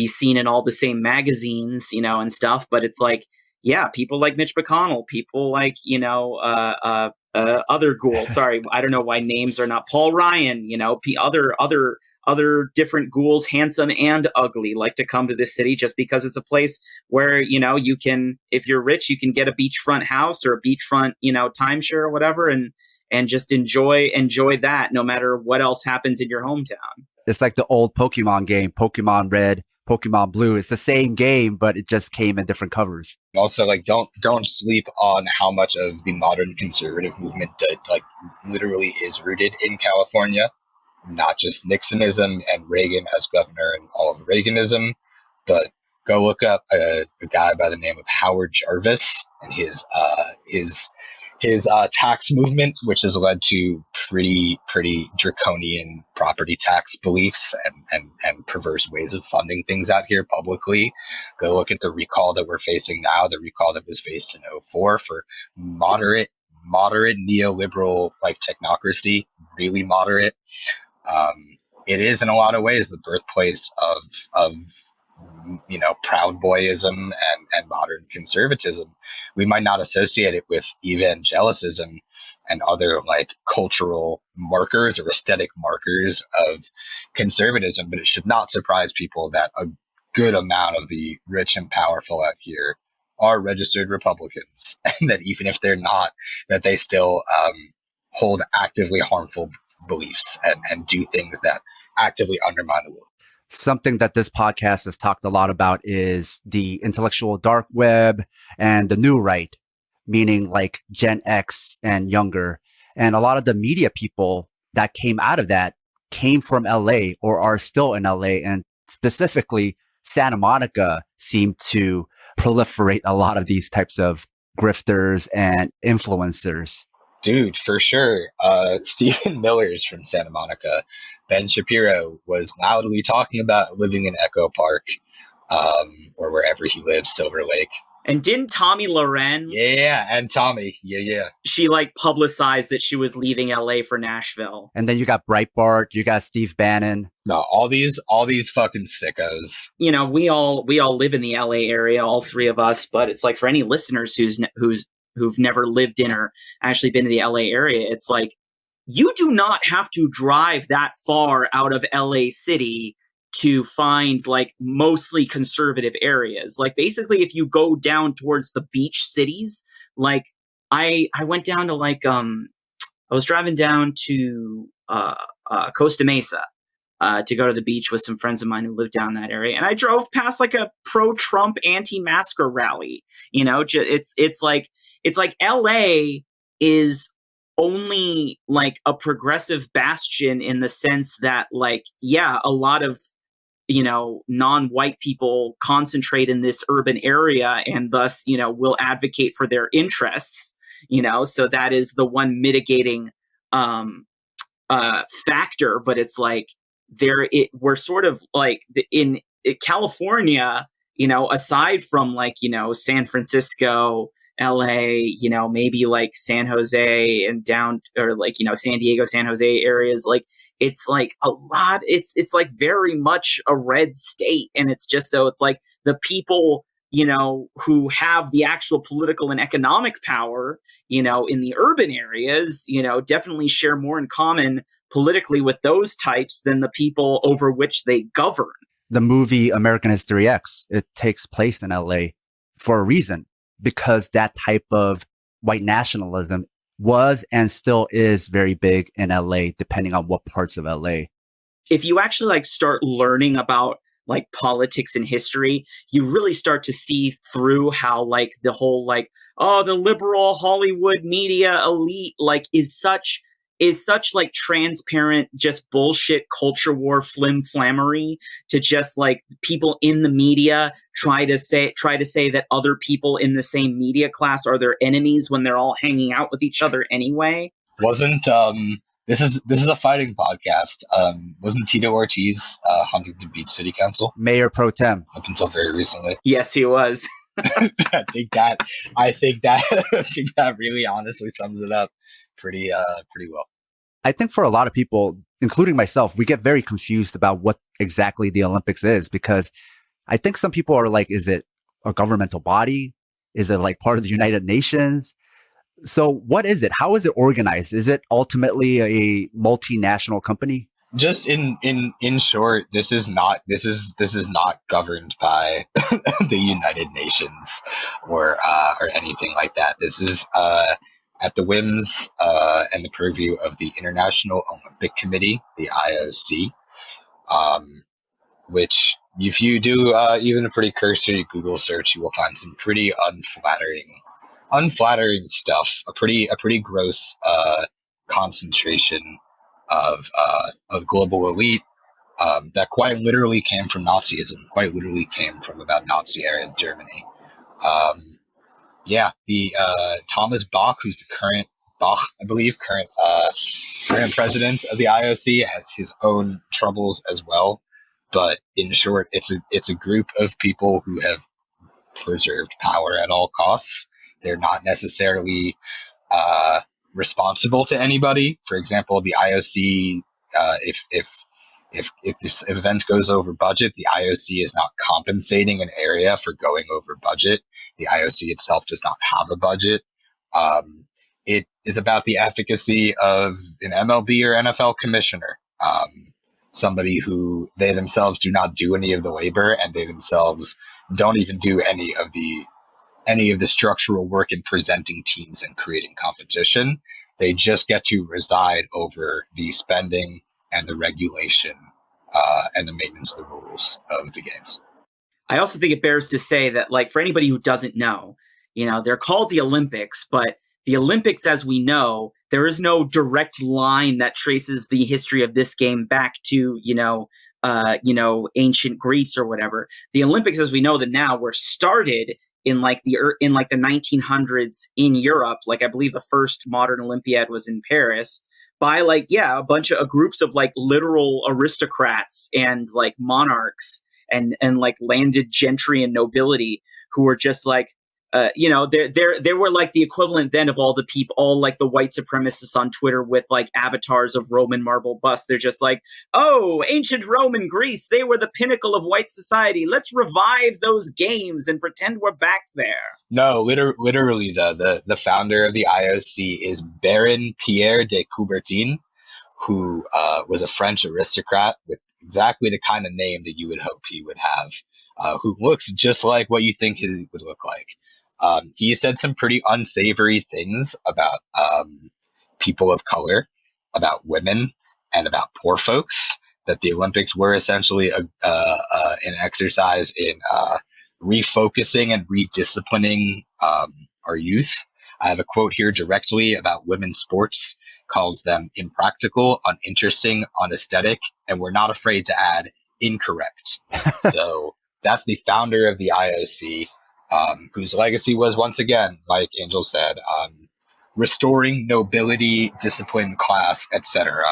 Speaker 4: seen in all the same magazines, and stuff. But it's like, yeah, people like Mitch McConnell, people like, other ghouls. Sorry, I don't know why names are not Paul Ryan. Other different ghouls, handsome and ugly, like to come to this city just because it's a place where, you can, if you're rich, you can get a beachfront house or a beachfront, timeshare or whatever, and just enjoy that no matter what else happens in your hometown.
Speaker 2: It's like the old Pokemon game, Pokemon Red, Pokemon Blue. It's the same game, but it just came in different covers.
Speaker 3: Also, like, don't sleep on how much of the modern conservative movement literally is rooted in California. Not just Nixonism and Reagan as governor and all of Reaganism, but go look up a guy by the name of Howard Jarvis and his tax movement, which has led to pretty draconian property tax beliefs and perverse ways of funding things out here publicly. Go look at the recall that we're facing now, the recall that was faced in 2004 for moderate neoliberal like technocracy, really moderate. It is in a lot of ways the birthplace of Proud Boyism and modern conservatism. We might not associate it with evangelicism and other like cultural markers or aesthetic markers of conservatism, but it should not surprise people that a good amount of the rich and powerful out here are registered Republicans, and that even if they're not, that they still hold actively harmful beliefs and do things that actively undermine the world.
Speaker 2: Something that this podcast has talked a lot about is the intellectual dark web and the new right, meaning like Gen X and younger. And a lot of the media people that came out of that came from LA or are still in LA. And specifically, Santa Monica seemed to proliferate a lot of these types of grifters and influencers.
Speaker 3: Dude, for sure. Stephen Miller's from Santa Monica. Ben Shapiro was loudly talking about living in Echo Park, or wherever he lives, Silver Lake.
Speaker 4: And didn't Tommy Loren?
Speaker 3: Yeah, and Tommy. Yeah.
Speaker 4: She like publicized that she was leaving LA for Nashville.
Speaker 2: And then you got Breitbart, you got Steve Bannon.
Speaker 3: No, all these fucking sickos.
Speaker 4: We all live in the LA area, all three of us. But it's like for any listeners who've never lived in or actually been to the LA area, it's like you do not have to drive that far out of LA City to find like mostly conservative areas. Like basically if you go down towards the beach cities, like I went down to like I was driving down to Costa Mesa to go to the beach with some friends of mine who live down that area, and I drove past like a pro-Trump anti-masker rally. It's like LA is only like a progressive bastion in the sense that like, yeah, a lot of, non-white people concentrate in this urban area and thus, will advocate for their interests, so that is the one mitigating factor. But it's like we're sort of like in California, aside from like, San Francisco, LA, maybe like San Jose and down, or like, San Diego, San Jose areas, like it's like a lot, it's like very much a red state. And it's just, so it's like the people, who have the actual political and economic power, in the urban areas, definitely share more in common politically with those types than the people over which they govern.
Speaker 2: The movie American History X, it takes place in LA for a reason, because that type of white nationalism was and still is very big in LA, depending on what parts of LA.
Speaker 4: If you actually like start learning about like politics and history, you really start to see through how like the whole like, oh, the liberal Hollywood media elite like is such like transparent, just bullshit culture war flimflammery to just like people in the media try to say that other people in the same media class are their enemies when they're all hanging out with each other anyway.
Speaker 3: Wasn't This is a fighting podcast. Wasn't Tito Ortiz Huntington Beach City Council
Speaker 2: Mayor Pro Tem.
Speaker 3: up until very recently?
Speaker 4: Yes, he was.
Speaker 3: I think that I think that really honestly sums it up pretty well.
Speaker 2: I think for a lot of people, including myself, we get very confused about what exactly the Olympics is, because I think some people are like, is it a governmental body? Is it like part of the United Nations? So what is it? How is it organized? Is it ultimately a multinational company?
Speaker 3: Just in short, this is not governed by the United Nations or anything like that. This is at the whims and the purview of the International Olympic Committee, the IOC, which if you do even a pretty cursory Google search, you will find some pretty unflattering stuff. A pretty gross concentration of global elite that quite literally came from Nazism, quite literally came from about Nazi era Germany. The Thomas Bach, who's the current president of the IOC, has his own troubles as well. But in short, it's a group of people who have preserved power at all costs. They're not necessarily responsible to anybody. For example, the IOC, if this event goes over budget, the IOC is not compensating an area for going over budget. The IOC itself does not have a budget. It is about the efficacy of an MLB or NFL commissioner, somebody who they themselves do not do any of the labor, and they themselves don't even do any of the structural work in presenting teams and creating competition. They just get to reside over the spending and the regulation and the maintenance of the rules of the games.
Speaker 4: I also think it bears to say that, like, for anybody who doesn't know, they're called the Olympics, but the Olympics, as we know, there is no direct line that traces the history of this game back to, ancient Greece or whatever. The Olympics, as we know them now, were started in the 1900s in Europe. Like, I believe the first modern Olympiad was in Paris by a bunch of groups of like literal aristocrats and like monarchs and like landed gentry and nobility who were just like, they were like the equivalent then of all like the white supremacists on Twitter with like avatars of Roman marble busts. They're just like, oh, ancient Roman Greece, they were the pinnacle of white society. Let's revive those games and pretend we're back there.
Speaker 3: No, literally the founder of the IOC is Baron Pierre de Coubertin, who was a French aristocrat with exactly the kind of name that you would hope he would have, who looks just like what you think he would look like. He said some pretty unsavory things about people of color, about women, and about poor folks, that the Olympics were essentially an exercise in refocusing and redisciplining our youth. I have a quote here directly about women's sports, calls them impractical, uninteresting, unaesthetic, and we're not afraid to add incorrect. So that's the founder of the IOC. Whose legacy was, once again, like Angel said, restoring nobility, discipline, class, etc.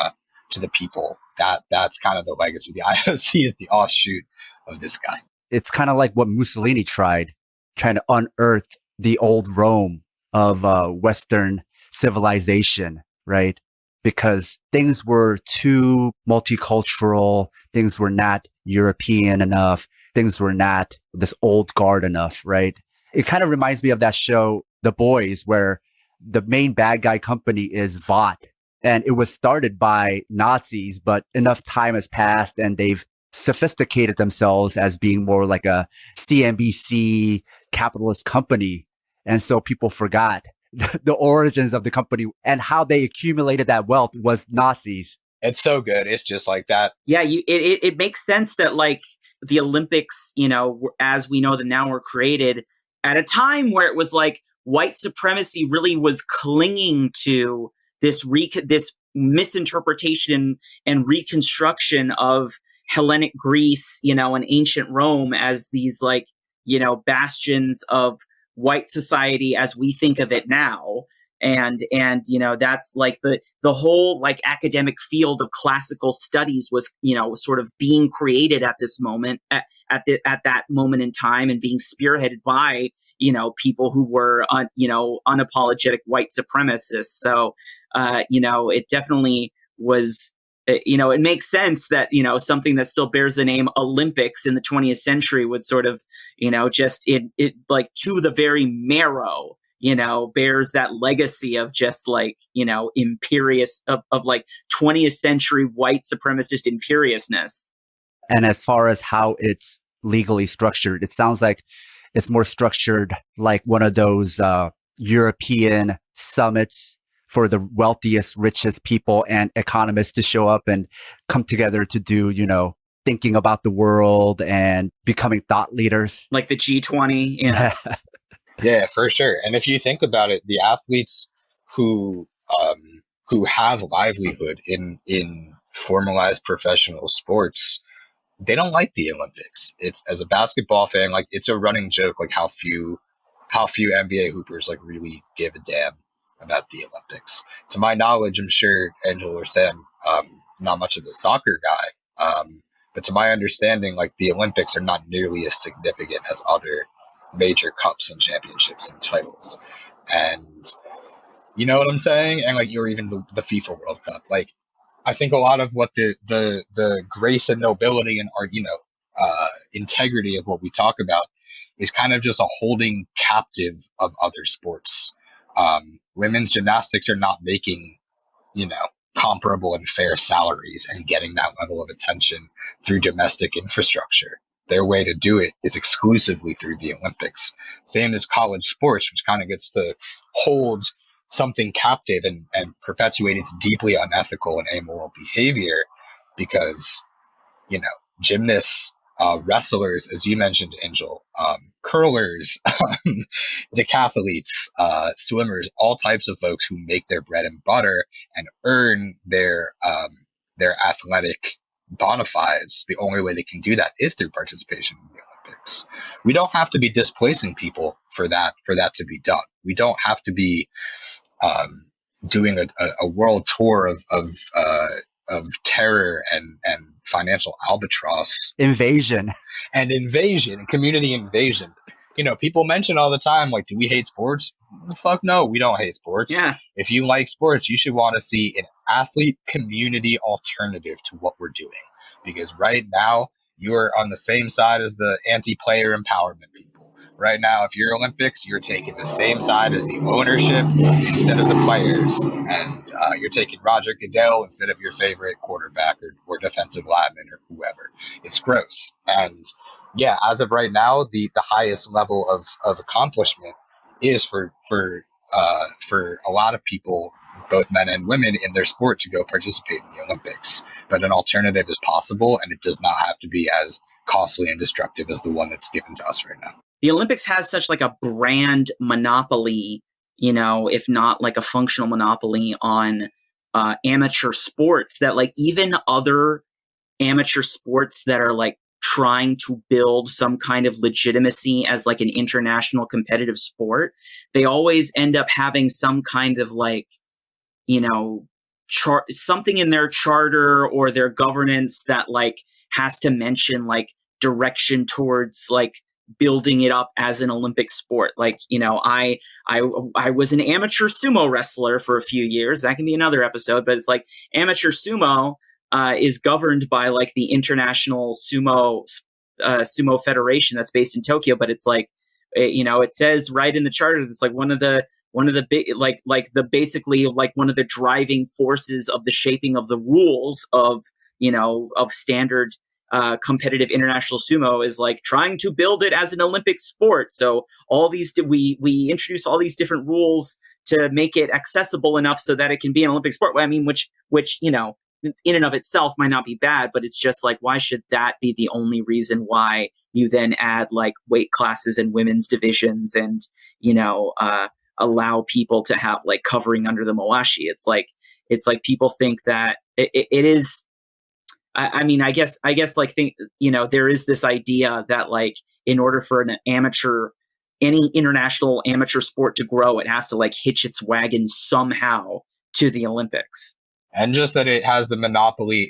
Speaker 3: to the people. That's kind of the legacy. The IOC is the offshoot of this guy.
Speaker 2: It's kind of like what Mussolini trying to unearth the old Rome of Western civilization, right? Because things were too multicultural, things were not European enough, things were not this old guard enough, right? It kind of reminds me of that show, The Boys, where the main bad guy company is Vought. And it was started by Nazis, but enough time has passed and they've sophisticated themselves as being more like a CNBC capitalist company. And so people forgot the origins of the company and how they accumulated that wealth was Nazis.
Speaker 3: It's so good. It's just like that.
Speaker 4: Yeah, it makes sense that like the Olympics, as we know them now, were created at a time where it was like white supremacy really was clinging to this misinterpretation and reconstruction of Hellenic Greece, and ancient Rome as these like, bastions of white society as we think of it now. And that's like the whole like academic field of classical studies was sort of being created at this moment at that moment in time, and being spearheaded by people who were unapologetic white supremacists. So it definitely was. It makes sense that something that still bears the name Olympics in the 20th century would sort of just it like to the very marrow bears that legacy of just like, imperious of like 20th century white supremacist imperiousness.
Speaker 2: And as far as how it's legally structured, it sounds like it's more structured like one of those European summits for the wealthiest, richest people and economists to show up and come together to do, thinking about the world and becoming thought leaders.
Speaker 4: Like the G20. Yeah.
Speaker 3: Yeah, for sure. And if you think about it, the athletes who have livelihood in formalized professional sports, they don't like the Olympics. It's, as a basketball fan, like it's a running joke, like how few NBA hoopers like really give a damn about the Olympics. To my knowledge, I'm sure Angel or Sam, not much of a soccer guy, but to my understanding, like the Olympics are not nearly as significant as other major cups and championships and titles. And you know what I'm saying? And like, you're even the FIFA World Cup. Like, I think a lot of what the grace and nobility and our integrity of what we talk about is kind of just a holding captive of other sports. Women's gymnastics are not making comparable and fair salaries and getting that level of attention through domestic infrastructure. Their way to do it is exclusively through the Olympics. Same as college sports, which kind of gets to hold something captive and perpetuate its deeply unethical and amoral behavior, because gymnasts, wrestlers, as you mentioned, Angel, curlers, decathletes, swimmers, all types of folks who make their bread and butter and earn their athletic bona fides. The only way they can do that is through participation in the Olympics. We don't have to be displacing people for that to be done. We don't have to be doing a world tour of terror and financial albatross
Speaker 2: invasion
Speaker 3: and community invasion. People mention all the time, like, do we hate sports? Fuck no, we don't hate sports.
Speaker 4: Yeah.
Speaker 3: If you like sports, you should want to see an athlete community alternative to what we're doing, because right now you're on the same side as the anti-player empowerment people. Right now, if you're Olympics, you're taking the same side as the ownership instead of the players. And you're taking Roger Goodell instead of your favorite quarterback or defensive lineman or whoever. It's gross. And yeah, as of right now, the highest level of accomplishment is for a lot of people, both men and women, in their sport to go participate in the Olympics. But an alternative is possible, and it does not have to be as costly and destructive as the one that's given to us right now.
Speaker 4: The Olympics has such like a brand monopoly, if not like a functional monopoly on amateur sports, that like even other amateur sports that are like trying to build some kind of legitimacy as like an international competitive sport, they always end up having some kind of like, something in their charter or their governance that like has to mention like direction towards like building it up as an Olympic sport. Like, I was an amateur sumo wrestler for a few years. That can be another episode, but it's like amateur sumo is governed by like the International Sumo Federation that's based in Tokyo. But it's like, it says right in the charter, it's like one of the big, basically one of the driving forces of the shaping of the rules of standard competitive international sumo is like trying to build it as an Olympic sport. So all these, we introduce all these different rules to make it accessible enough so that it can be an Olympic sport. I mean, which in and of itself might not be bad, but it's just like, why should that be the only reason why you then add like weight classes and women's divisions and, allow people to have like covering under the Moashi? It's like people think that it is, I guess like there is this idea that like in order for an amateur any international amateur sport to grow, it has to like hitch its wagon somehow to the Olympics.
Speaker 3: And just that it has a monopoly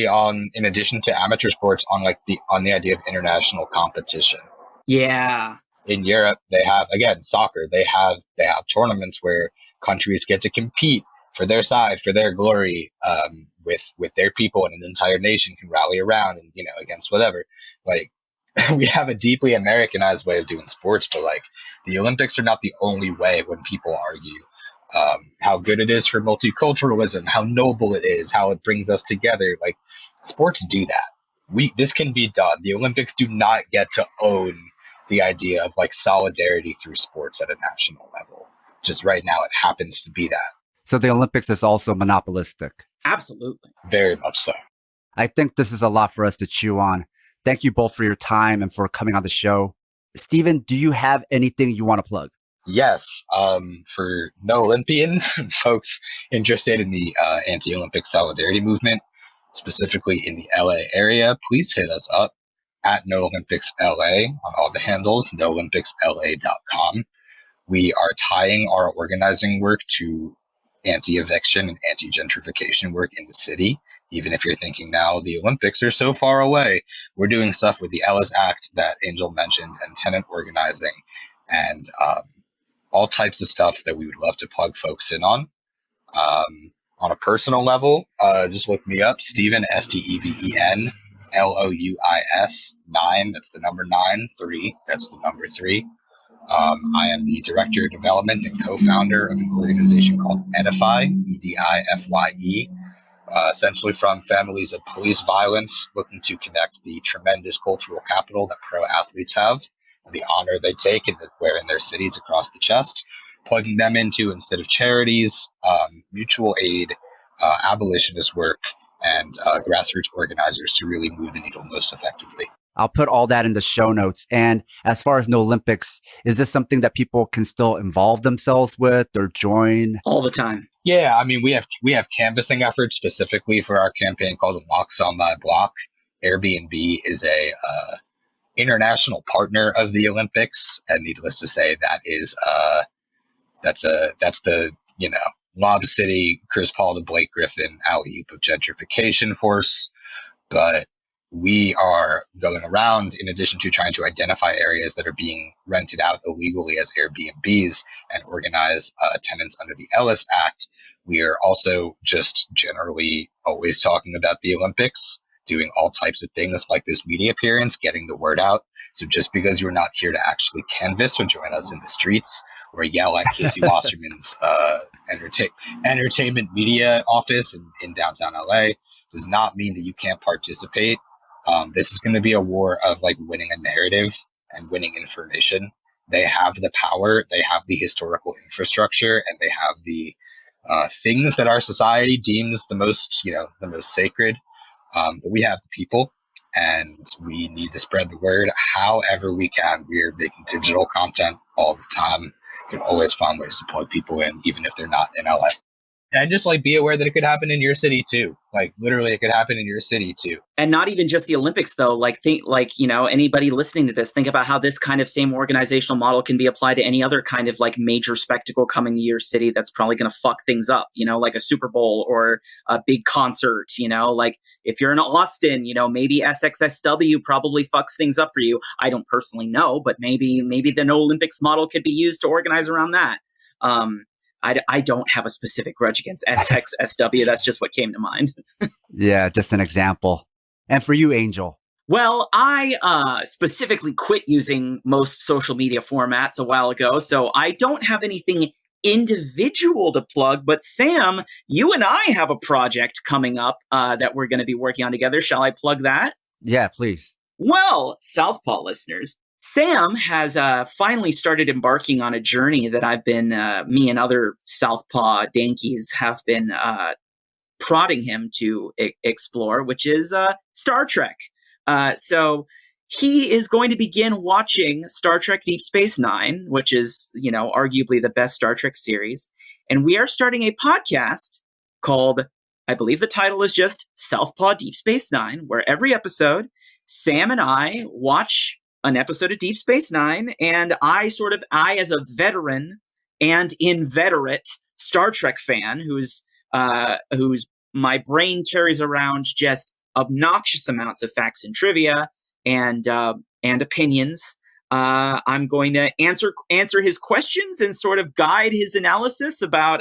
Speaker 3: on, in addition to amateur sports, on the idea of international competition.
Speaker 4: Yeah.
Speaker 3: In Europe, they have, again, soccer. They have tournaments where countries get to compete for their side, for their glory, with their people, and an entire nation can rally around and, against whatever. Like, we have a deeply Americanized way of doing sports, but like the Olympics are not the only way. When people argue how good it is for multiculturalism, how noble it is, how it brings us together, like sports do that. This can be done. The Olympics do not get to own the idea of like solidarity through sports at a national level. Just right now, it happens to be that.
Speaker 2: So the Olympics is also monopolistic.
Speaker 4: Absolutely.
Speaker 3: Very much so.
Speaker 2: I think this is a lot for us to chew on. Thank you both for your time and for coming on the show. Steven, do you have anything you want to plug?
Speaker 3: Yes. For No Olympians, folks interested in the anti-Olympic solidarity movement, specifically in the LA area, please hit us up at NOlympicsLA on all the handles, NOlympicsLA.com. We are tying our organizing work to anti-eviction and anti-gentrification work in the city. Even if you're thinking now the Olympics are so far away, we're doing stuff with the Ellis Act that Angel mentioned, and tenant organizing, and all types of stuff that we would love to plug folks in on. On a personal level, just look me up, Steven, Steven Louis 9. That's the number 9, 3. That's the number 3. I am the director of development and co-founder of an organization called Edify, Edifye, essentially from families of police violence, looking to connect the tremendous cultural capital that pro athletes have, and the honor they take and wear in their cities across the chest, plugging them into, instead of charities, mutual aid, abolitionist work, and grassroots organizers to really move the needle most effectively.
Speaker 2: I'll put all that in the show notes. And as far as No Olympics, is this something that people can still involve themselves with or join?
Speaker 4: All the time.
Speaker 3: Yeah, I mean, we have canvassing efforts specifically for our campaign called Walks on My Block. Airbnb is a international partner of the Olympics, and needless to say, that's the Lob City, Chris Paul to Blake Griffin alley-oop of gentrification force. But we are going around, in addition to trying to identify areas that are being rented out illegally as Airbnbs and organize tenants under the Ellis Act. We are also just generally always talking about the Olympics, doing all types of things like this media appearance, getting the word out. So just because you're not here to actually canvass or join us in the streets or yell at Casey Wasserman's entertainment media office in downtown LA does not mean that you can't participate. This is going to be a war of like winning a narrative and winning information. They have the power, they have the historical infrastructure, and they have the things that our society deems the most sacred. But we have the people, and we need to spread the word however we can. We're making digital content all the time. You can always find ways to plug people in, even if they're not in LA. And just like be aware that it could happen in your city too. Like literally it could happen in your city too.
Speaker 4: And not even just the Olympics though. Anybody listening to this, think about how this kind of same organizational model can be applied to any other kind of like major spectacle coming to your city that's probably going to fuck things up, like a Super Bowl or a big concert, like if you're in Austin, maybe SXSW probably fucks things up for you. I don't personally know, but maybe the No Olympics model could be used to organize around that. I don't have a specific grudge against SXSW. That's just what came to mind.
Speaker 2: Yeah, just an example. And for you, Angel?
Speaker 4: Well, I specifically quit using most social media formats a while ago, so I don't have anything individual to plug. But Sam, you and I have a project coming up that we're going to be working on together. Shall I plug that?
Speaker 2: Yeah, please.
Speaker 4: Well, Southpaw listeners, Sam has finally started embarking on a journey that I've been, me and other Southpaw Dankies have been prodding him to explore, which is Star Trek. So he is going to begin watching Star Trek Deep Space Nine, which is, arguably the best Star Trek series. And we are starting a podcast called, I believe the title is just Southpaw Deep Space Nine, where every episode, Sam and I watch an episode of Deep Space Nine, and I as a veteran and inveterate Star Trek fan who's my brain carries around just obnoxious amounts of facts and trivia and opinions. I'm going to answer his questions and sort of guide his analysis about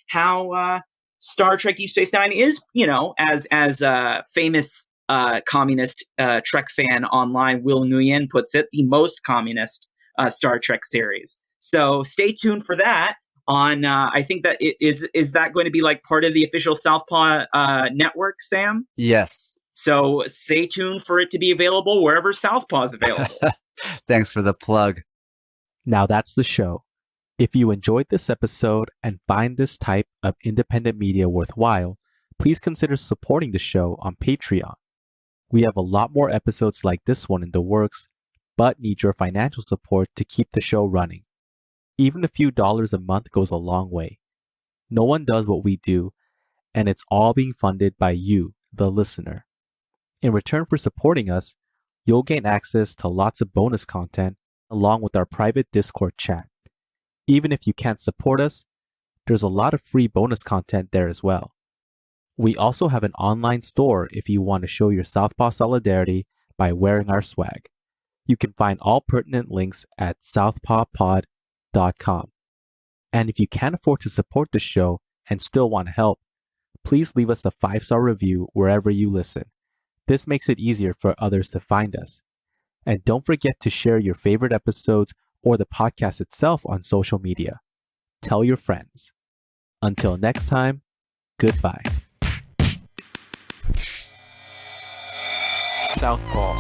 Speaker 4: how Star Trek Deep Space Nine is, as a famous communist Trek fan online, Will Nguyen, puts it, the most communist Star Trek series. So stay tuned for that. On I think that is that going to be like part of the official Southpaw network, Sam?
Speaker 2: Yes.
Speaker 4: So stay tuned for it to be available wherever Southpaw is available.
Speaker 2: Thanks for the plug.
Speaker 5: Now that's the show. If you enjoyed this episode and find this type of independent media worthwhile, please consider supporting the show on Patreon. We have a lot more episodes like this one in the works, but need your financial support to keep the show running. Even a few dollars a month goes a long way. No one does what we do, and it's all being funded by you, the listener. In return for supporting us, you'll gain access to lots of bonus content along with our private Discord chat. Even if you can't support us, there's a lot of free bonus content there as well. We also have an online store if you want to show your Southpaw solidarity by wearing our swag. You can find all pertinent links at southpawpod.com. And if you can't afford to support the show and still want to help, please leave us a 5-star review wherever you listen. This makes it easier for others to find us. And don't forget to share your favorite episodes or the podcast itself on social media. Tell your friends. Until next time, goodbye.
Speaker 7: Southpaw.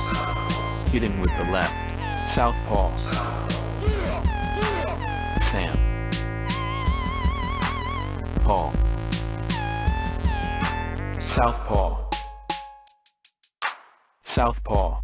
Speaker 7: Hitting with the left. Southpaw. Sam. Paul. Southpaw. Southpaw.